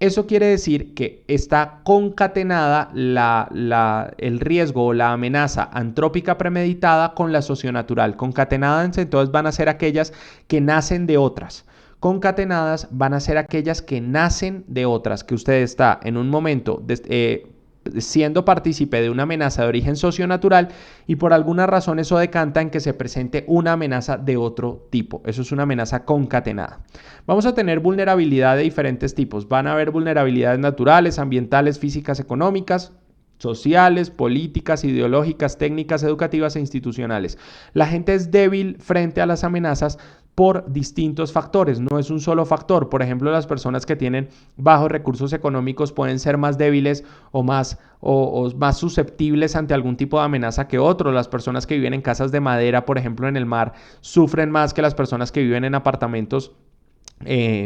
A: Eso quiere decir que está concatenada el riesgo o la amenaza antrópica premeditada con la socionatural. Concatenadas entonces van a ser aquellas que nacen de otras. Concatenadas van a ser aquellas que nacen de otras, que usted está en un momento siendo partícipe de una amenaza de origen socionatural y por alguna razón eso decanta en que se presente una amenaza de otro tipo. Eso es una amenaza concatenada. Vamos a tener vulnerabilidad de diferentes tipos. Van a haber vulnerabilidades naturales, ambientales, físicas, económicas, sociales, políticas, ideológicas, técnicas, educativas e institucionales. La gente es débil frente a las amenazas por distintos factores, no es un solo factor. Por ejemplo, las personas que tienen bajos recursos económicos pueden ser más débiles o más susceptibles ante algún tipo de amenaza que otros. Las personas que viven en casas de madera, por ejemplo, en el mar, sufren más que las personas que viven en apartamentos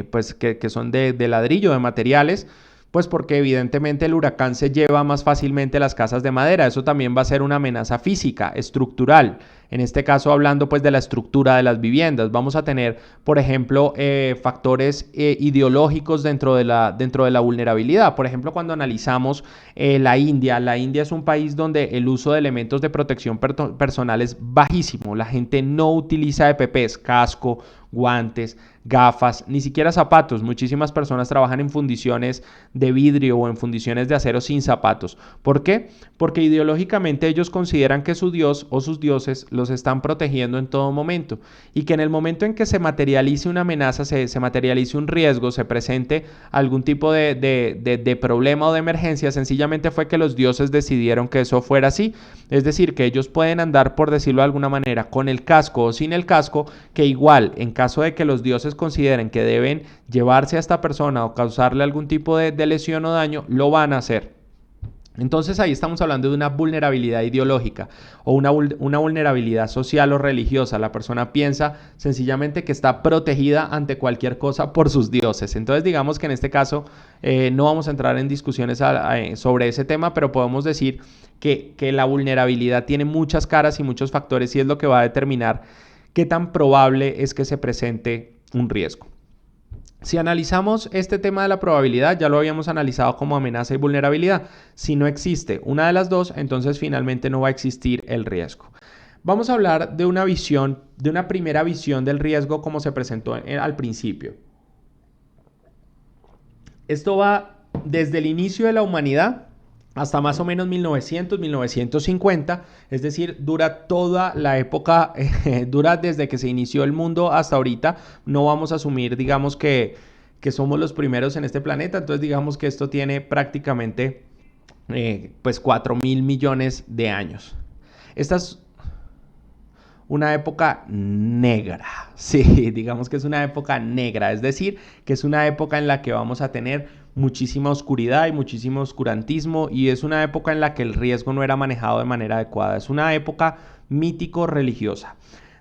A: pues que son de ladrillo, de materiales. Pues porque evidentemente el huracán se lleva más fácilmente las casas de madera. Eso también va a ser una amenaza física, estructural. En este caso hablando pues de la estructura de las viviendas. Vamos a tener, por ejemplo, factores ideológicos dentro de la vulnerabilidad. Por ejemplo, cuando analizamos la India es un país donde el uso de elementos de protección personal es bajísimo. La gente no utiliza EPPs, casco, guantes, gafas, ni siquiera zapatos. Muchísimas personas trabajan en fundiciones de vidrio o en fundiciones de acero sin zapatos. ¿Por qué? Porque ideológicamente ellos consideran que su dios o sus dioses los están protegiendo en todo momento y que en el momento en que se materialice una amenaza, se materialice un riesgo, se presente algún tipo de problema o de emergencia, sencillamente fue que los dioses decidieron que eso fuera así. Es decir, que ellos pueden andar, por decirlo de alguna manera, con el casco o sin el casco, que igual en caso de que los dioses consideren que deben llevarse a esta persona o causarle algún tipo de lesión o daño, lo van a hacer. Entonces ahí estamos hablando de una vulnerabilidad ideológica o una vulnerabilidad social o religiosa. La persona piensa sencillamente que está protegida ante cualquier cosa por sus dioses. Entonces digamos que en este caso no vamos a entrar en discusiones sobre ese tema, pero podemos decir que la vulnerabilidad tiene muchas caras y muchos factores y es lo que va a determinar qué tan probable es que se presente un riesgo. Si analizamos este tema de la probabilidad, ya lo habíamos analizado como amenaza y vulnerabilidad. Si no existe una de las dos, entonces finalmente no va a existir el riesgo. Vamos a hablar de una primera visión del riesgo como se presentó al principio. Esto va desde el inicio de la humanidad hasta más o menos 1900, 1950, es decir, dura toda la época, dura desde que se inició el mundo hasta ahorita. No vamos a asumir, digamos, que somos los primeros en este planeta, entonces digamos que esto tiene prácticamente pues 4.000 millones de años. Esta es una época negra, sí, digamos que es una época negra, es decir, que es una época en la que vamos a tener muchísima oscuridad y muchísimo oscurantismo y es una época en la que el riesgo no era manejado de manera adecuada, es una época mítico-religiosa.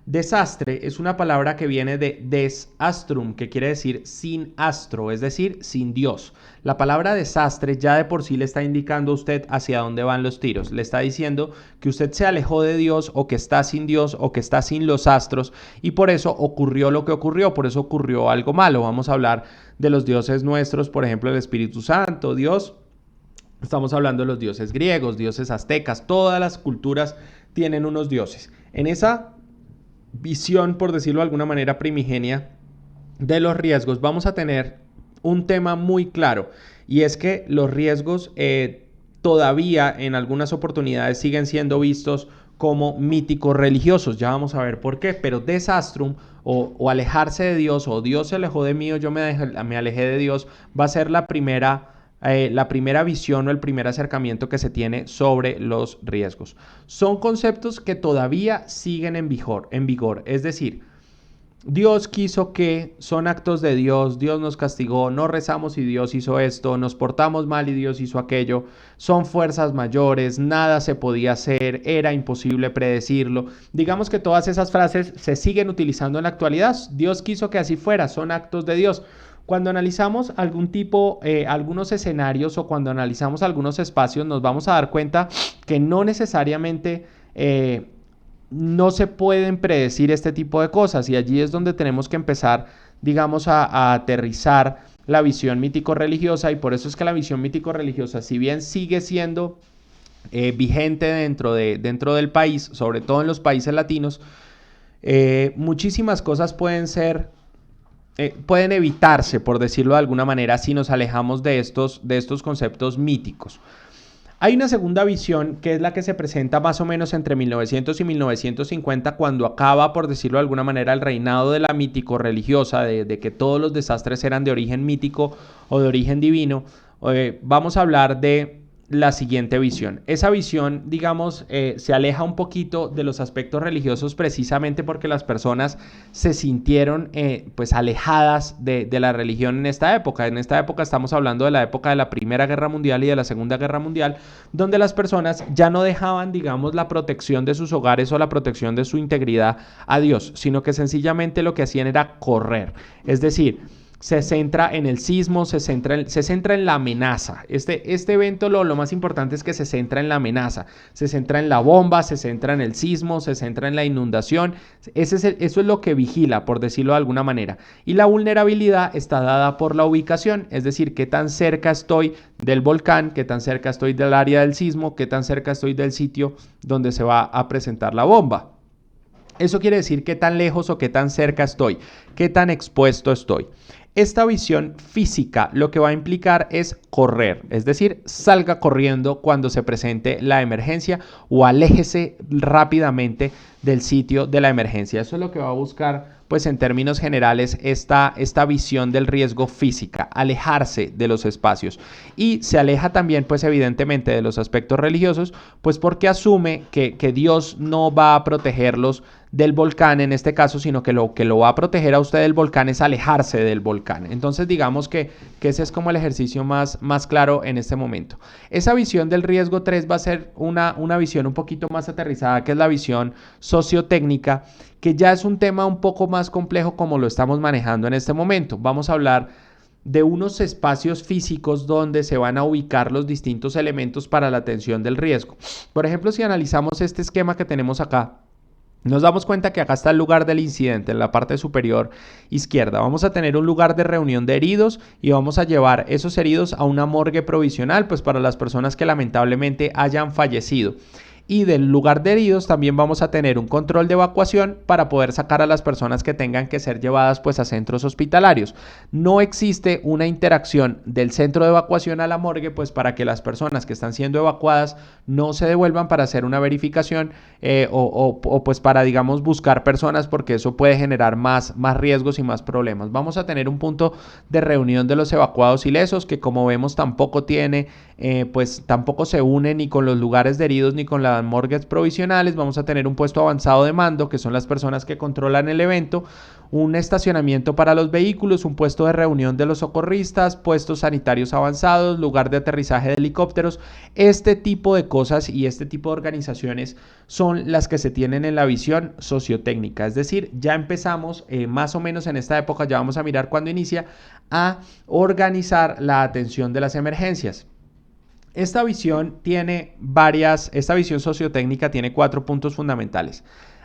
A: Desastre es una palabra que viene de desastrum, que quiere decir sin astro, es decir, sin Dios. La palabra desastre ya de por sí le está indicando a usted hacia dónde van los tiros. Le está diciendo que usted se alejó de Dios o que está sin Dios o que está sin los astros y por eso ocurrió lo que ocurrió, por eso ocurrió algo malo. Vamos a hablar de los dioses nuestros, por ejemplo, el Espíritu Santo, Dios. Estamos hablando de los dioses griegos, dioses aztecas, todas las culturas tienen unos dioses. En esa visión, por decirlo de alguna manera, primigenia de los riesgos, vamos a tener un tema muy claro y es que los riesgos todavía en algunas oportunidades siguen siendo vistos como míticos religiosos. Ya vamos a ver por qué, pero desastrum o alejarse de Dios o Dios se alejó de mí o yo me alejé de Dios va a ser la primera visión o el primer acercamiento que se tiene sobre los riesgos. Son conceptos que todavía siguen en vigor, es decir, Dios quiso que, son actos de Dios, Dios nos castigó, no rezamos y Dios hizo esto, nos portamos mal y Dios hizo aquello, son fuerzas mayores, nada se podía hacer, era imposible predecirlo. Digamos que todas esas frases se siguen utilizando en la actualidad, Dios quiso que así fuera, son actos de Dios. Cuando analizamos algunos escenarios o cuando analizamos algunos espacios, nos vamos a dar cuenta que no necesariamente no se pueden predecir este tipo de cosas y allí es donde tenemos que empezar, digamos, a aterrizar la visión mítico-religiosa y por eso es que la visión mítico-religiosa, si bien sigue siendo vigente dentro del país, sobre todo en los países latinos, muchísimas cosas pueden evitarse, por decirlo de alguna manera, si nos alejamos de estos conceptos míticos. Hay una segunda visión que es la que se presenta más o menos entre 1900 y 1950 cuando acaba, por decirlo de alguna manera, el reinado de la mítico-religiosa, de que todos los desastres eran de origen mítico o de origen divino. Vamos a hablar de la siguiente visión. Esa visión, digamos, se aleja un poquito de los aspectos religiosos precisamente porque las personas se sintieron pues alejadas de la religión en esta época. En esta época estamos hablando de la época de la Primera Guerra Mundial y de la Segunda Guerra Mundial, donde las personas ya no dejaban, digamos, la protección de sus hogares o la protección de su integridad a Dios, sino que sencillamente lo que hacían era correr. Es decir, se centra en el sismo, se centra en la amenaza. Este evento lo más importante es que se centra en la amenaza, se centra en la bomba, se centra en el sismo, se centra en la inundación. Eso es lo que vigila, por decirlo de alguna manera. Y la vulnerabilidad está dada por la ubicación, es decir, qué tan cerca estoy del volcán, qué tan cerca estoy del área del sismo, qué tan cerca estoy del sitio donde se va a presentar la bomba. Eso quiere decir qué tan lejos o qué tan cerca estoy, qué tan expuesto estoy. Esta visión física lo que va a implicar es correr, es decir, salga corriendo cuando se presente la emergencia o aléjese rápidamente del sitio de la emergencia. Eso es lo que va a buscar, pues en términos generales, esta visión del riesgo física, alejarse de los espacios. Y se aleja también, pues evidentemente, de los aspectos religiosos, pues porque asume que Dios no va a protegerlos del volcán en este caso, sino que lo va a proteger a usted del volcán es alejarse del volcán. Entonces digamos que ese es como el ejercicio más claro en este momento. Esa visión del riesgo 3 va a ser una visión un poquito más aterrizada, que es la visión sociotécnica, que ya es un tema un poco más complejo como lo estamos manejando en este momento. Vamos a hablar de unos espacios físicos donde se van a ubicar los distintos elementos para la atención del riesgo. Por ejemplo, si analizamos este esquema que tenemos acá, nos damos cuenta que acá está el lugar del incidente en la parte superior izquierda. Vamos a tener un lugar de reunión de heridos y vamos a llevar esos heridos a una morgue provisional, pues para las personas que lamentablemente hayan fallecido. Y del lugar de heridos también vamos a tener un control de evacuación para poder sacar a las personas que tengan que ser llevadas pues a centros hospitalarios. No existe una interacción del centro de evacuación a la morgue pues para que las personas que están siendo evacuadas no se devuelvan para hacer una verificación o pues para digamos buscar personas porque eso puede generar más riesgos y más problemas. Vamos a tener un punto de reunión de los evacuados ilesos que como vemos tampoco tiene pues tampoco se une ni con los lugares de heridos ni con dan morgues provisionales, vamos a tener un puesto avanzado de mando, que son las personas que controlan el evento, un estacionamiento para los vehículos, un puesto de reunión de los socorristas, puestos sanitarios avanzados, lugar de aterrizaje de helicópteros. Este tipo de cosas y este tipo de organizaciones son las que se tienen en la visión sociotécnica. Es decir, ya empezamos más o menos en esta época, ya vamos a mirar cuando inicia, a organizar la atención de las emergencias. Esta visión sociotécnica tiene 4 puntos fundamentales.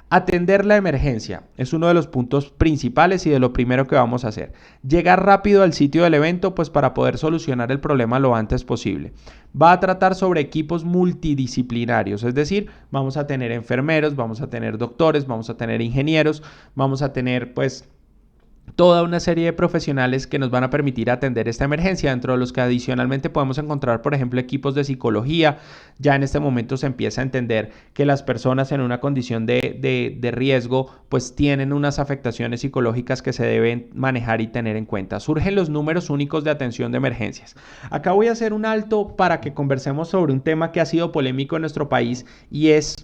A: Atender la emergencia es uno de los puntos principales y de lo primero que vamos a hacer. Llegar rápido al sitio del evento, pues para poder solucionar el problema lo antes posible. Va a tratar sobre equipos multidisciplinarios, es decir, vamos a tener enfermeros, vamos a tener doctores, vamos a tener ingenieros, vamos a tener pues toda una serie de profesionales que nos van a permitir atender esta emergencia, dentro de los que adicionalmente podemos encontrar, por ejemplo, equipos de psicología. Ya en este momento se empieza a entender que las personas en una condición de riesgo pues tienen unas afectaciones psicológicas que se deben manejar y tener en cuenta. Surgen los números únicos de atención de emergencias. Acá voy a hacer un alto para que conversemos sobre un tema que ha sido polémico en nuestro país y es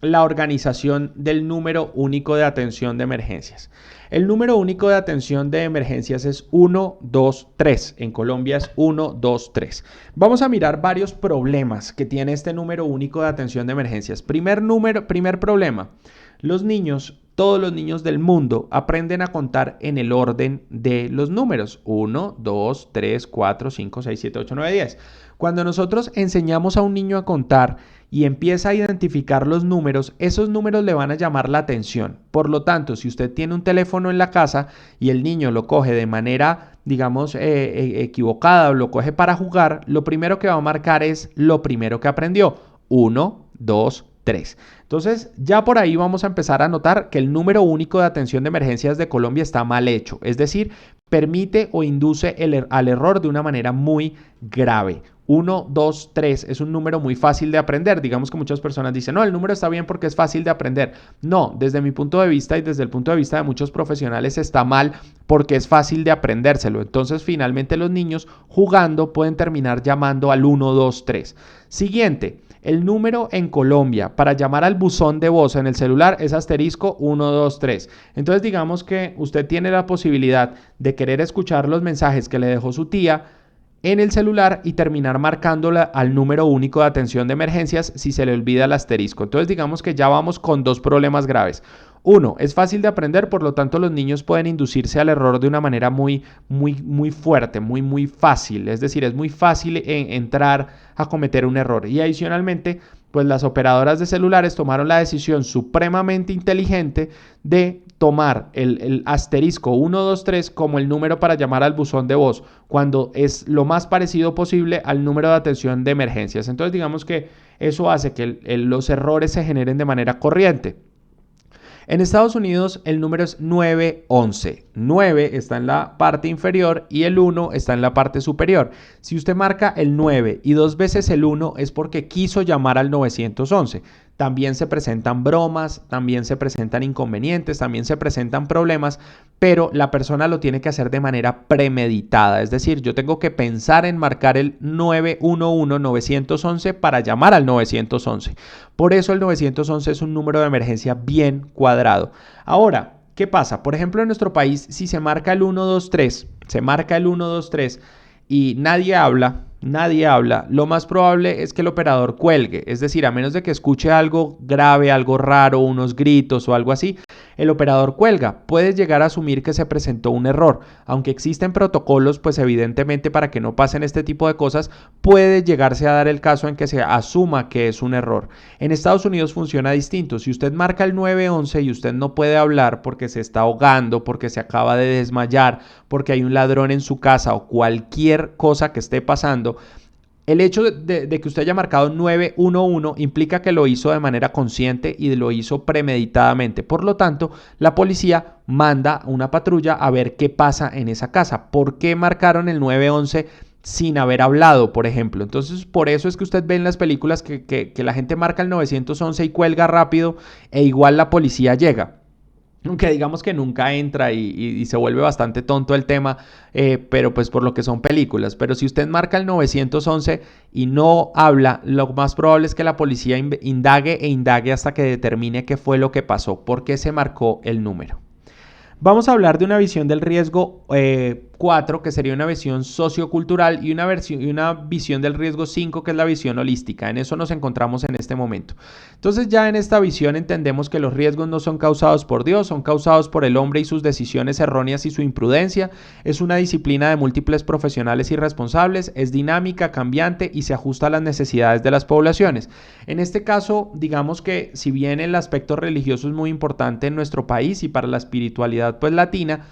A: la organización del número único de atención de emergencias. El número único de atención de emergencias es 123. En Colombia es 123. Vamos a mirar varios problemas que tiene este número único de atención de emergencias. Primer problema. Todos los niños del mundo aprenden a contar en el orden de los números. 1, 2, 3, 4, 5, 6, 7, 8, 9, 10. Cuando nosotros enseñamos a un niño a contar y empieza a identificar los números, esos números le van a llamar la atención. Por lo tanto, si usted tiene un teléfono en la casa y el niño lo coge de manera, digamos, equivocada o lo coge para jugar, lo primero que va a marcar es lo primero que aprendió. 1, 2, 3. Entonces, ya por ahí vamos a empezar a notar que el número único de atención de emergencias de Colombia está mal hecho. Es decir, permite o induce al error de una manera muy grave. 1, 2, 3 es un número muy fácil de aprender. Digamos que muchas personas dicen, no, el número está bien porque es fácil de aprender. No, desde mi punto de vista y desde el punto de vista de muchos profesionales está mal porque es fácil de aprendérselo. Entonces, finalmente los niños jugando pueden terminar llamando al 1, 2, 3. Siguiente. El número en Colombia para llamar al buzón de voz en el celular es asterisco 123. Entonces digamos que usted tiene la posibilidad de querer escuchar los mensajes que le dejó su tía en el celular y terminar marcándola al número único de atención de emergencias si se le olvida el asterisco. Entonces digamos que ya vamos con 2 problemas graves. 1, es fácil de aprender, por lo tanto los niños pueden inducirse al error de una manera muy fuerte, muy fácil. Es decir, es muy fácil entrar a cometer un error. Y adicionalmente, pues las operadoras de celulares tomaron la decisión supremamente inteligente de tomar el asterisco 123 como el número para llamar al buzón de voz, cuando es lo más parecido posible al número de atención de emergencias. Entonces digamos que eso hace que los errores se generen de manera corriente. En Estados Unidos el número es 911. 9 está en la parte inferior y el 1 está en la parte superior. Si usted marca el 9 y 2 veces el 1 es porque quiso llamar al 911. También se presentan bromas, también se presentan inconvenientes, también se presentan problemas, pero la persona lo tiene que hacer de manera premeditada. Es decir, yo tengo que pensar en marcar el 911 para llamar al 911. Por eso el 911 es un número de emergencia bien cuadrado. Ahora, ¿qué pasa? Por ejemplo, en nuestro país, si se marca el 123, y nadie habla, lo más probable es que el operador cuelgue. Es decir, a menos de que escuche algo grave, algo raro, unos gritos o algo así, el operador cuelga. Puedes llegar a asumir que se presentó un error. Aunque existen protocolos, pues evidentemente para que no pasen este tipo de cosas, puede llegarse a dar el caso en que se asuma que es un error. En Estados Unidos funciona distinto. Si usted marca el 911 y usted no puede hablar porque se está ahogando, porque se acaba de desmayar, porque hay un ladrón en su casa o cualquier cosa que esté pasando, el hecho de que usted haya marcado 911 implica que lo hizo de manera consciente y lo hizo premeditadamente. Por lo tanto, la policía manda una patrulla a ver qué pasa en esa casa. ¿Por qué marcaron el 911 sin haber hablado, por ejemplo? Entonces, por eso es que usted ve en las películas que la gente marca el 911 y cuelga rápido e igual la policía llega. aunque digamos que nunca entra y se vuelve bastante tonto el tema, pero pues por lo que son películas. Pero si usted marca el 911 y no habla, lo más probable es que la policía indague e indague hasta que determine qué fue lo que pasó, por qué se marcó el número. Vamos a hablar de una visión del riesgo 4, que sería una visión sociocultural, y una visión del riesgo 5, que es la visión holística. En eso nos encontramos en este momento. Entonces ya en esta visión entendemos que los riesgos no son causados por Dios, son causados por el hombre y sus decisiones erróneas y su imprudencia. Es una disciplina de múltiples profesionales y responsables, es dinámica, cambiante y se ajusta a las necesidades de las poblaciones. En este caso, digamos que si bien el aspecto religioso es muy importante en nuestro país y para la espiritualidad pues latina,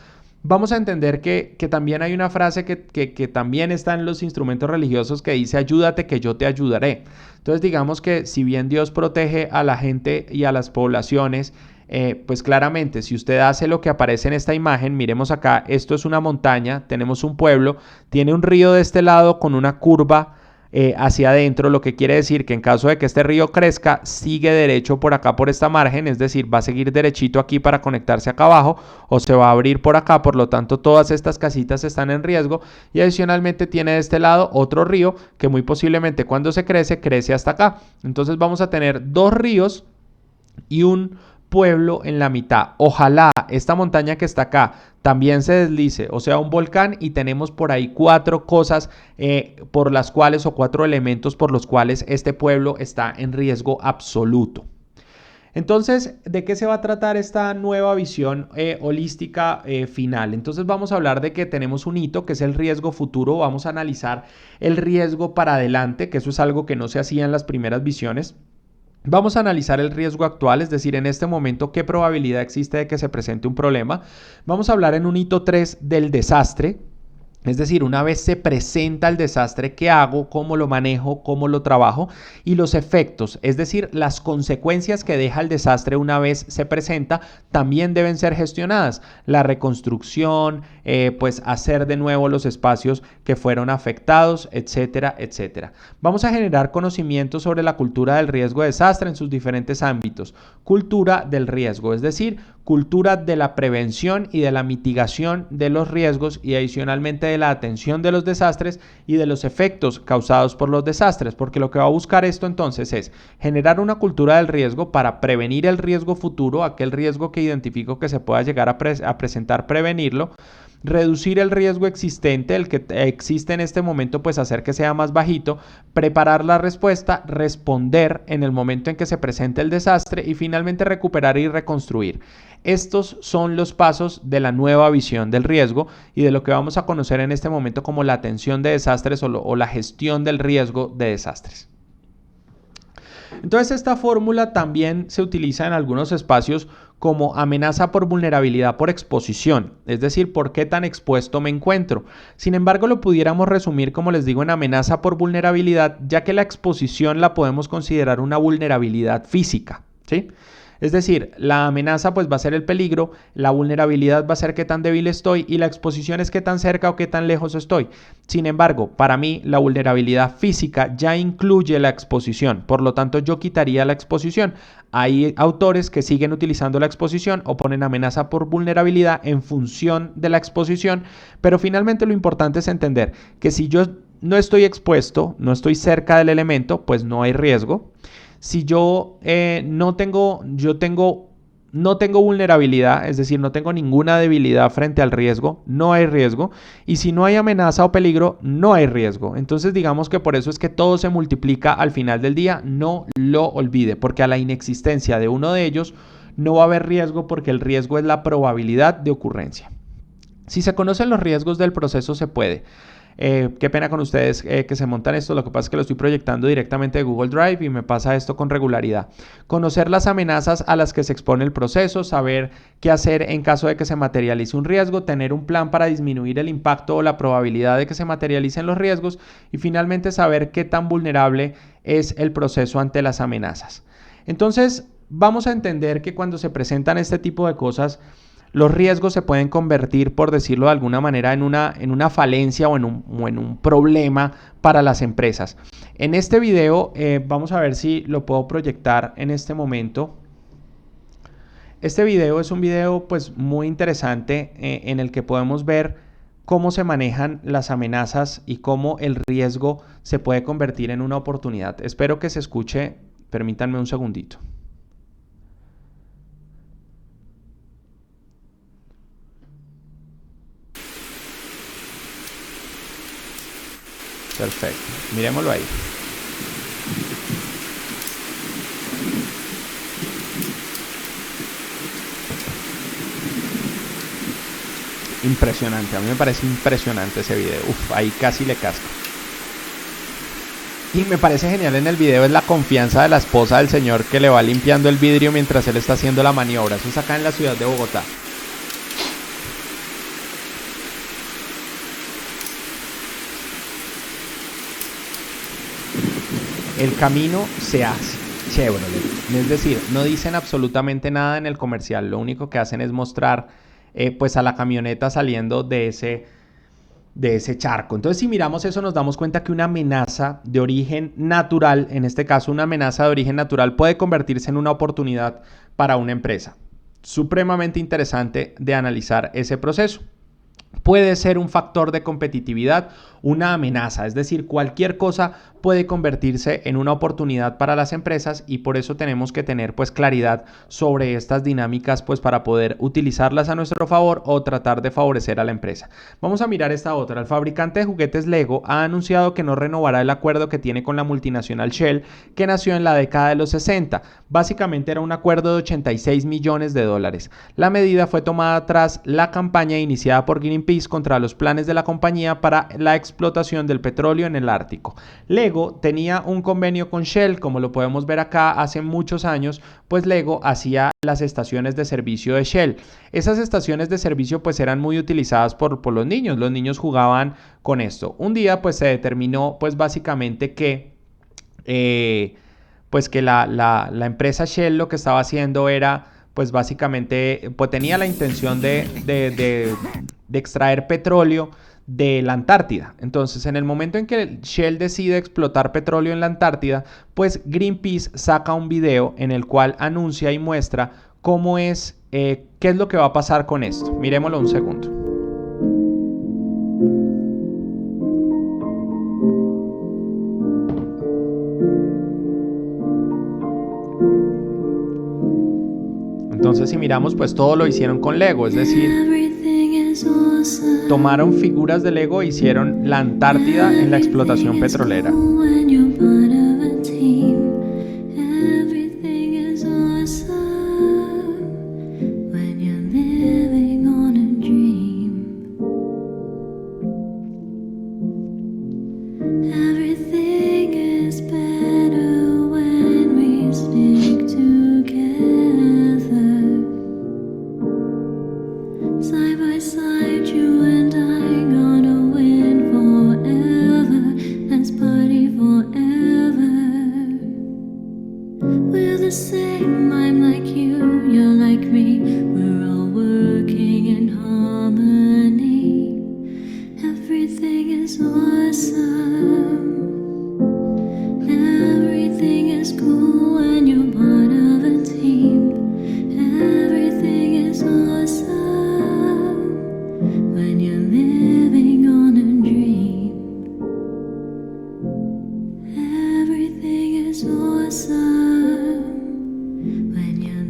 A: vamos a entender que también hay una frase que también está en los instrumentos religiosos que dice: ayúdate que yo te ayudaré. Entonces digamos que si bien Dios protege a la gente y a las poblaciones, pues claramente si usted hace lo que aparece en esta imagen, miremos acá, esto es una montaña, tenemos un pueblo, tiene un río de este lado con una curva hacia adentro, lo que quiere decir que en caso de que este río crezca, sigue derecho por acá por esta margen, es decir, va a seguir derechito aquí para conectarse acá abajo, o se va a abrir por acá, por lo tanto todas estas casitas están en riesgo, y adicionalmente tiene de este lado otro río que muy posiblemente cuando se crece hasta acá. Entonces vamos a tener dos ríos y un pueblo en la mitad. Ojalá esta montaña que está acá también se deslice, o sea, un volcán, y tenemos por ahí cuatro cosas por las cuales, o cuatro elementos por los cuales este pueblo está en riesgo absoluto. Entonces, ¿de qué se va a tratar esta nueva visión holística final? Entonces vamos a hablar de que tenemos un hito, que es el riesgo futuro. Vamos a analizar el riesgo para adelante, que eso es algo que no se hacía en las primeras visiones. Vamos a analizar el riesgo actual, es decir, en este momento qué probabilidad existe de que se presente un problema. Vamos a hablar en un hito 3 del desastre. Es decir, una vez se presenta el desastre, ¿qué hago? ¿Cómo lo manejo? ¿Cómo lo trabajo? Y los efectos, es decir, las consecuencias que deja el desastre una vez se presenta, también deben ser gestionadas. La reconstrucción, pues hacer de nuevo los espacios que fueron afectados, etcétera, etcétera. Vamos a generar conocimiento sobre la cultura del riesgo de desastre en sus diferentes ámbitos. Cultura del riesgo, es decir, cultura de la prevención y de la mitigación de los riesgos, y adicionalmente de la atención de los desastres y de los efectos causados por los desastres, porque lo que va a buscar esto entonces es generar una cultura del riesgo para prevenir el riesgo futuro, aquel riesgo que identifico que se pueda llegar a presentar, prevenirlo, reducir el riesgo existente, el que existe en este momento, pues hacer que sea más bajito, preparar la respuesta, responder en el momento en que se presente el desastre y finalmente recuperar y reconstruir. Estos son los pasos de la nueva visión del riesgo y de lo que vamos a conocer en este momento como la atención de desastres o la gestión del riesgo de desastres. Entonces esta fórmula también se utiliza en algunos espacios como amenaza por vulnerabilidad por exposición, es decir, por qué tan expuesto me encuentro. Sin embargo, lo pudiéramos resumir, como les digo, en amenaza por vulnerabilidad, ya que la exposición la podemos considerar una vulnerabilidad física, ¿sí? Es decir, la amenaza pues va a ser el peligro, la vulnerabilidad va a ser qué tan débil estoy y la exposición es qué tan cerca o qué tan lejos estoy. Sin embargo, para mí la vulnerabilidad física ya incluye la exposición, por lo tanto yo quitaría la exposición. Hay autores que siguen utilizando la exposición o ponen amenaza por vulnerabilidad en función de la exposición, pero finalmente lo importante es entender que si yo no estoy expuesto, no estoy cerca del elemento, pues no hay riesgo. Si yo no tengo vulnerabilidad, es decir, no tengo ninguna debilidad frente al riesgo, no hay riesgo. Y si no hay amenaza o peligro, no hay riesgo. Entonces digamos que por eso es que todo se multiplica al final del día. No lo olvide, porque a la inexistencia de uno de ellos no va a haber riesgo, porque el riesgo es la probabilidad de ocurrencia. Si se conocen los riesgos del proceso, se puede. Qué pena con ustedes que se montan esto, lo que pasa es que lo estoy proyectando directamente de Google Drive y me pasa esto con regularidad. Conocer las amenazas a las que se expone el proceso, saber qué hacer en caso de que se materialice un riesgo, tener un plan para disminuir el impacto o la probabilidad de que se materialicen los riesgos y finalmente saber qué tan vulnerable es el proceso ante las amenazas. Entonces, vamos a entender que cuando se presentan este tipo de cosas, los riesgos se pueden convertir, por decirlo de alguna manera, en una falencia o en un problema para las empresas. En este video vamos a ver si lo puedo proyectar en este momento. Este video es un video pues muy interesante en el que podemos ver cómo se manejan las amenazas y cómo el riesgo se puede convertir en una oportunidad. Espero que se escuche, permítanme un segundito. Perfecto, miremoslo ahí. Impresionante, a mí me parece impresionante ese video. Uf, ahí casi le casco. Y me parece genial en el video es la confianza de la esposa del señor que le va limpiando el vidrio mientras él está haciendo la maniobra. Eso es acá en la ciudad de Bogotá. El camino se hace. Chevrolet. Es decir, no dicen absolutamente nada en el comercial. Lo único que hacen es mostrar pues a la camioneta saliendo de ese charco. Entonces, si miramos eso, nos damos cuenta que una amenaza de origen natural, en este caso una amenaza de origen natural, puede convertirse en una oportunidad para una empresa. Supremamente interesante de analizar ese proceso. Puede ser un factor de competitividad, una amenaza, es decir, cualquier cosa puede convertirse en una oportunidad para las empresas y por eso tenemos que tener pues claridad sobre estas dinámicas pues para poder utilizarlas a nuestro favor o tratar de favorecer a la empresa. Vamos a mirar esta otra. El fabricante de juguetes Lego ha anunciado que no renovará el acuerdo que tiene con la multinacional Shell, que nació en la década de los 60. Básicamente era un acuerdo de 86 millones de dólares. La medida fue tomada tras la campaña iniciada por Greenpeace contra los planes de la compañía para la explotación del petróleo en el Ártico. Lego tenía un convenio con Shell, como lo podemos ver acá, hace muchos años, pues Lego hacía las estaciones de servicio de Shell. Esas estaciones de servicio pues eran muy utilizadas por los niños jugaban con esto. Un día pues se determinó pues básicamente que la empresa Shell lo que estaba haciendo era pues básicamente pues tenía la intención de extraer petróleo de la Antártida. Entonces, en el momento en que Shell decide explotar petróleo en la Antártida, pues Greenpeace saca un video en el cual anuncia y muestra cómo es, qué es lo que va a pasar con esto. Miremoslo un segundo. Entonces, si miramos, pues todo lo hicieron con Lego, es decir, tomaron figuras de Lego e hicieron la Antártida en la explotación petrolera.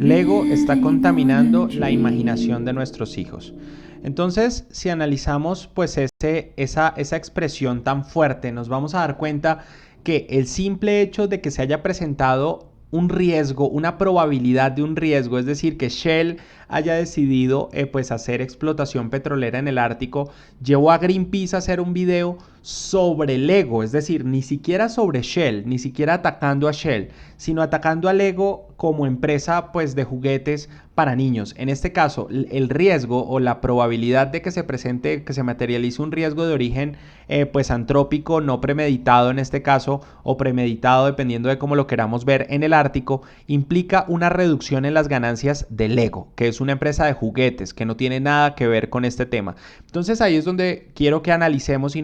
A: Lego está contaminando la imaginación de nuestros hijos. Entonces, si analizamos pues esa expresión tan fuerte, nos vamos a dar cuenta que el simple hecho de que se haya presentado un riesgo, una probabilidad de un riesgo, es decir, que Shell haya decidido pues hacer explotación petrolera en el Ártico, llevó a Greenpeace a hacer un video sobre Lego, es decir, ni siquiera sobre Shell, ni siquiera atacando a Shell, sino atacando a Lego como empresa pues de juguetes para niños. En este caso, el riesgo o la probabilidad de que se presente, que se materialice un riesgo de origen pues antrópico, no premeditado en este caso, o premeditado dependiendo de cómo lo queramos ver en el Ártico, implica una reducción en las ganancias de Lego, que es una empresa de juguetes que no tiene nada que ver con este tema. Entonces ahí es donde quiero que analicemos y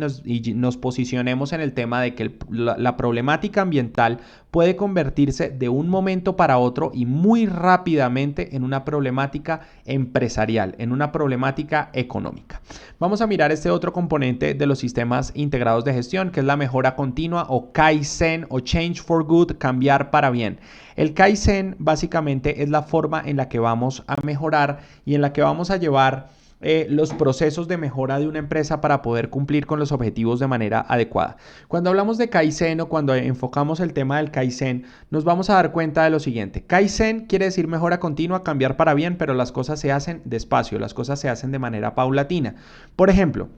A: nos posicionemos en el tema de que la problemática ambiental puede convertirse de un momento para otro y muy rápidamente en una problemática empresarial, en una problemática económica. Vamos a mirar este otro componente de los sistemas integrados de gestión, que es la mejora continua o Kaizen o Change for Good, cambiar para bien. El Kaizen básicamente es la forma en la que vamos a mejorar y en la que vamos a llevar los procesos de mejora de una empresa para poder cumplir con los objetivos de manera adecuada. Cuando hablamos de Kaizen o cuando enfocamos el tema del Kaizen, nos vamos a dar cuenta de lo siguiente. Kaizen quiere decir mejora continua, cambiar para bien, pero las cosas se hacen despacio, las cosas se hacen de manera paulatina. Por ejemplo,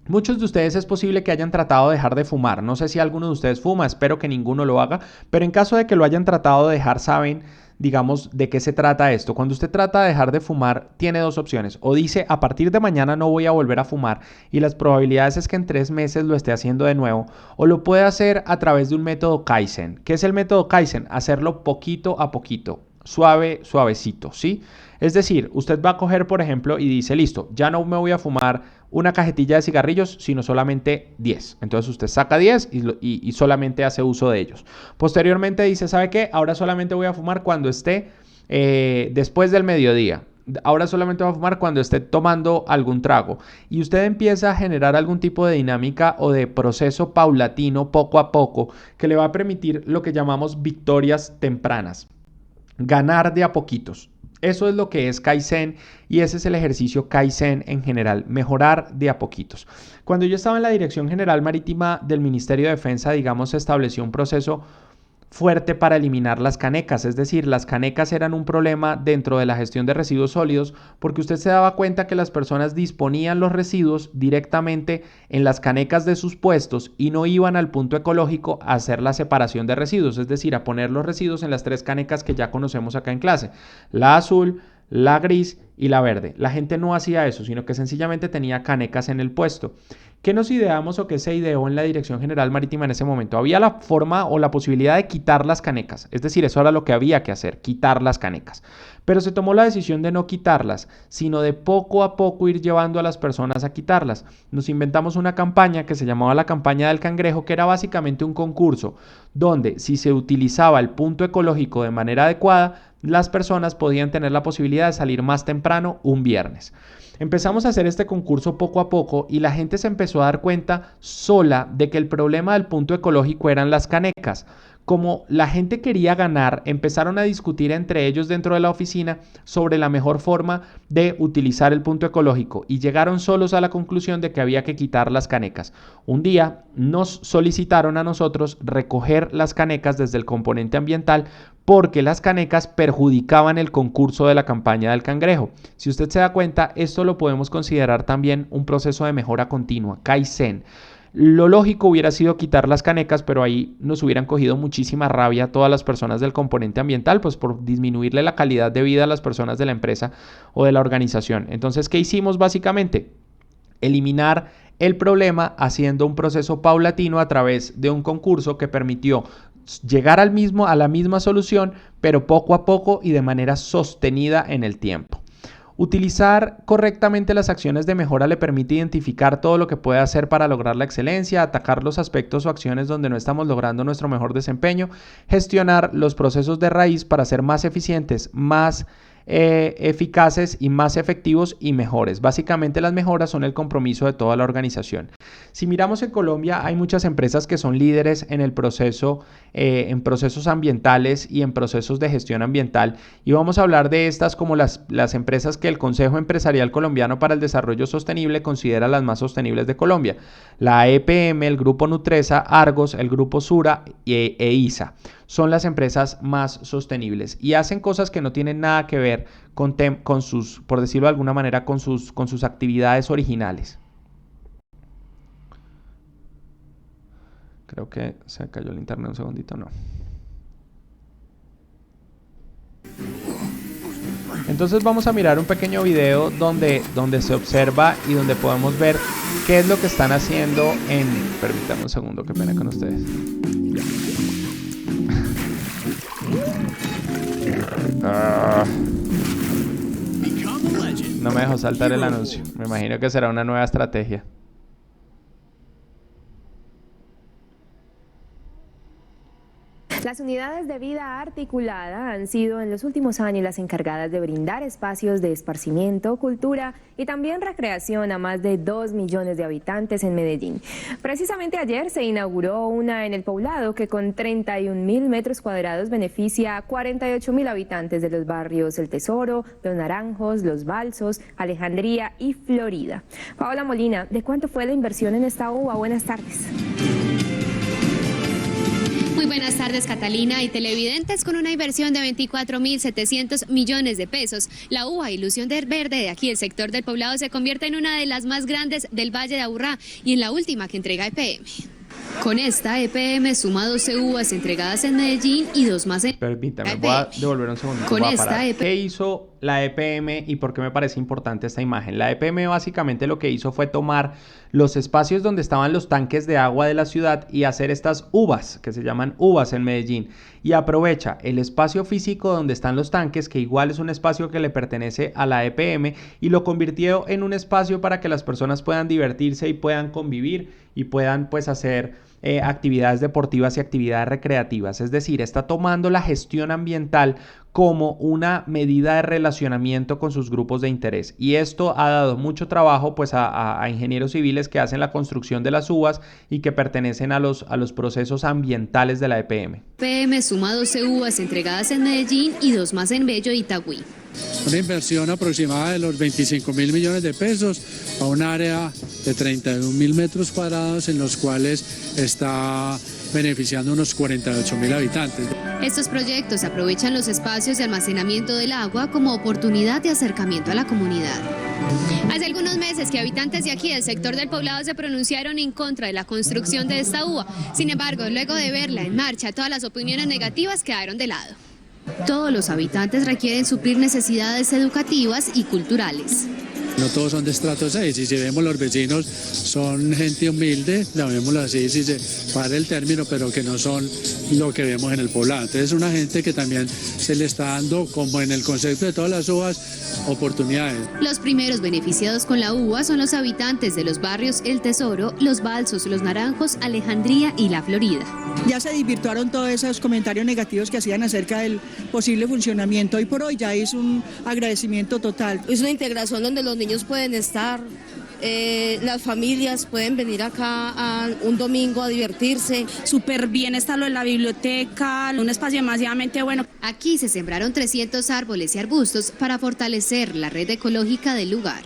A: muchos de ustedes es posible que hayan tratado de dejar de fumar. No sé si alguno de ustedes fuma, espero que ninguno lo haga, pero en caso de que lo hayan tratado de dejar, saben, digamos, de qué se trata esto. Cuando usted trata de dejar de fumar, tiene dos opciones. O dice, a partir de mañana no voy a volver a fumar y las probabilidades es que en 3 meses lo esté haciendo de nuevo. O lo puede hacer a través de un método Kaizen. ¿Qué es el método Kaizen? Hacerlo poquito a poquito. Suavecito, ¿sí? Es decir, usted va a coger, por ejemplo, y dice, listo, ya no me voy a fumar una cajetilla de cigarrillos, sino solamente 10. Entonces usted saca 10 y solamente hace uso de ellos. Posteriormente dice, ¿sabe qué? Ahora solamente voy a fumar cuando esté después del mediodía. Ahora solamente voy a fumar cuando esté tomando algún trago. Y usted empieza a generar algún tipo de dinámica o de proceso paulatino, poco a poco, que le va a permitir lo que llamamos victorias tempranas. Ganar de a poquitos. Eso es lo que es Kaizen y ese es el ejercicio Kaizen en general, mejorar de a poquitos. Cuando yo estaba en la Dirección General Marítima del Ministerio de Defensa, digamos, se estableció un proceso fuerte para eliminar las canecas, es decir, las canecas eran un problema dentro de la gestión de residuos sólidos porque usted se daba cuenta que las personas disponían los residuos directamente en las canecas de sus puestos y no iban al punto ecológico a hacer la separación de residuos, es decir, a poner los residuos en las 3 canecas que ya conocemos acá en clase, la azul, la gris y la verde. La gente no hacía eso, sino que sencillamente tenía canecas en el puesto. ¿Qué nos ideamos o qué se ideó en la Dirección General Marítima en ese momento? Había la forma o la posibilidad de quitar las canecas. Es decir, eso era lo que había que hacer, quitar las canecas. Pero se tomó la decisión de no quitarlas, sino de poco a poco ir llevando a las personas a quitarlas. Nos inventamos una campaña que se llamaba la campaña del cangrejo, que era básicamente un concurso donde si se utilizaba el punto ecológico de manera adecuada, las personas podían tener la posibilidad de salir más temprano un viernes. Empezamos a hacer este concurso poco a poco y la gente se empezó a dar cuenta sola de que el problema del punto ecológico eran las canecas. Como la gente quería ganar, empezaron a discutir entre ellos dentro de la oficina sobre la mejor forma de utilizar el punto ecológico y llegaron solos a la conclusión de que había que quitar las canecas. Un día nos solicitaron a nosotros recoger las canecas desde el componente ambiental porque las canecas perjudicaban el concurso de la campaña del cangrejo. Si usted se da cuenta, esto lo podemos considerar también un proceso de mejora continua, Kaizen. Lo lógico hubiera sido quitar las canecas, pero ahí nos hubieran cogido muchísima rabia a todas las personas del componente ambiental, pues por disminuirle la calidad de vida a las personas de la empresa o de la organización. Entonces, ¿qué hicimos básicamente? Eliminar el problema haciendo un proceso paulatino a través de un concurso que permitió llegar a la misma solución, pero poco a poco y de manera sostenida en el tiempo. Utilizar correctamente las acciones de mejora le permite identificar todo lo que puede hacer para lograr la excelencia, atacar los aspectos o acciones donde no estamos logrando nuestro mejor desempeño, gestionar los procesos de raíz para ser más eficientes, más eficaces y más efectivos y mejores. Básicamente las mejoras son el compromiso de toda la organización. Si miramos en Colombia, hay muchas empresas que son líderes en el proceso, en procesos ambientales y en procesos de gestión ambiental, y vamos a hablar de estas como las empresas que el Consejo Empresarial Colombiano para el Desarrollo Sostenible considera las más sostenibles de Colombia: la EPM, el Grupo Nutresa, Argos, el Grupo Sura e ISA. Son las empresas más sostenibles y hacen cosas que no tienen nada que ver con sus, por decirlo de alguna manera, con sus actividades originales. Creo que se cayó el internet un segundito, no. Entonces vamos a mirar un pequeño video donde se observa y donde podemos ver qué es lo que están haciendo en... Permítanme un segundo, qué pena con ustedes. No me dejó saltar el anuncio. Me imagino que será una nueva estrategia.
B: Las unidades de vida articulada han sido en los últimos años las encargadas de brindar espacios de esparcimiento, cultura y también recreación a más de 2 millones de habitantes en Medellín. Precisamente ayer se inauguró una en El Poblado que con 31.000 metros cuadrados beneficia a 48.000 habitantes de los barrios El Tesoro, Los Naranjos, Los Balsos, Alejandría y Florida. Paola Molina, ¿de cuánto fue la inversión en esta uva? Buenas tardes.
C: Muy buenas tardes, Catalina y televidentes. Con una inversión de 24.700 millones de pesos, la uva Ilusión de Verde de aquí, el sector del Poblado, se convierte en una de las más grandes del Valle de Aburrá y en la última que entrega EPM. Con esta, EPM suma 12 uvas entregadas en Medellín y 2 más en...
A: Permítame, voy a devolver un segundo.
C: Con esta
A: ¿Qué hizo la EPM y por qué me parece importante esta imagen? La EPM básicamente lo que hizo fue tomar los espacios donde estaban los tanques de agua de la ciudad y hacer estas uvas, que se llaman uvas en Medellín, y aprovecha el espacio físico donde están los tanques, que igual es un espacio que le pertenece a la EPM, y lo convirtió en un espacio para que las personas puedan divertirse y puedan convivir y puedan pues hacer actividades deportivas y actividades recreativas. Es decir, está tomando la gestión ambiental como una medida de relacionamiento con sus grupos de interés, y esto ha dado mucho trabajo pues a ingenieros civiles que hacen la construcción de las uvas y que pertenecen a los procesos ambientales de la EPM.
C: EPM suma 12 uvas entregadas en Medellín y 2 más en Bello y Itagüí.
D: Una inversión aproximada de los 25.000 millones de pesos a un área de 31.000 metros cuadrados en los cuales está beneficiando unos 48.000 habitantes.
C: Estos proyectos aprovechan los espacios de almacenamiento del agua como oportunidad de acercamiento a la comunidad. Hace algunos meses que habitantes de aquí del sector del Poblado se pronunciaron en contra de la construcción de esta uva. Sin embargo, luego de verla en marcha, todas las opiniones negativas quedaron de lado. Todos los habitantes requieren suplir necesidades educativas y culturales.
D: No todos son de estrato 6, y si vemos los vecinos son gente humilde, llamémoslo así, si se para el término, pero que no son lo que vemos en el Poblado. Entonces es una gente que también se le está dando, como en el concepto de todas las uvas, oportunidades.
C: Los primeros beneficiados con la uva son los habitantes de los barrios El Tesoro, Los Balsos, Los Naranjos, Alejandría y La Florida.
E: Ya se desvirtuaron todos esos comentarios negativos que hacían acerca del posible funcionamiento. Hoy por hoy ya es un agradecimiento total.
F: Es una integración donde los niños pueden estar, las familias pueden venir acá un domingo a divertirse.
G: Súper bien está lo de la biblioteca, un espacio demasiadamente bueno.
C: Aquí se sembraron 300 árboles y arbustos para fortalecer la red ecológica del lugar.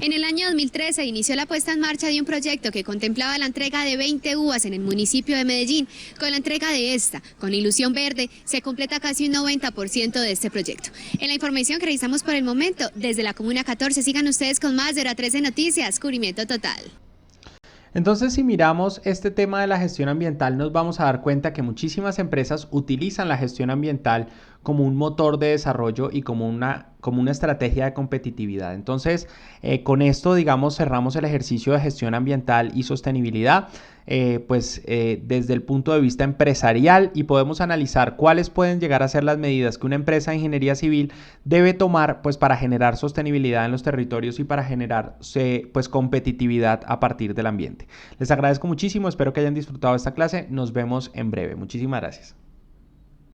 C: En el año 2013 inició la puesta en marcha de un proyecto que contemplaba la entrega de 20 uvas en el municipio de Medellín. Con la entrega de esta, con Ilusión Verde, se completa casi un 90% de este proyecto. En la información que revisamos por el momento, desde la Comuna 14, sigan ustedes con más de Hora 13 Noticias, cubrimiento total.
A: Entonces, si miramos este tema de la gestión ambiental, nos vamos a dar cuenta que muchísimas empresas utilizan la gestión ambiental como un motor de desarrollo y como una estrategia de competitividad. Entonces, con esto, digamos, cerramos el ejercicio de gestión ambiental y sostenibilidad, desde el punto de vista empresarial, y podemos analizar cuáles pueden llegar a ser las medidas que una empresa de ingeniería civil debe tomar pues para generar sostenibilidad en los territorios y para generar pues competitividad a partir del ambiente. Les agradezco muchísimo, espero que hayan disfrutado esta clase, nos vemos en breve. Muchísimas gracias.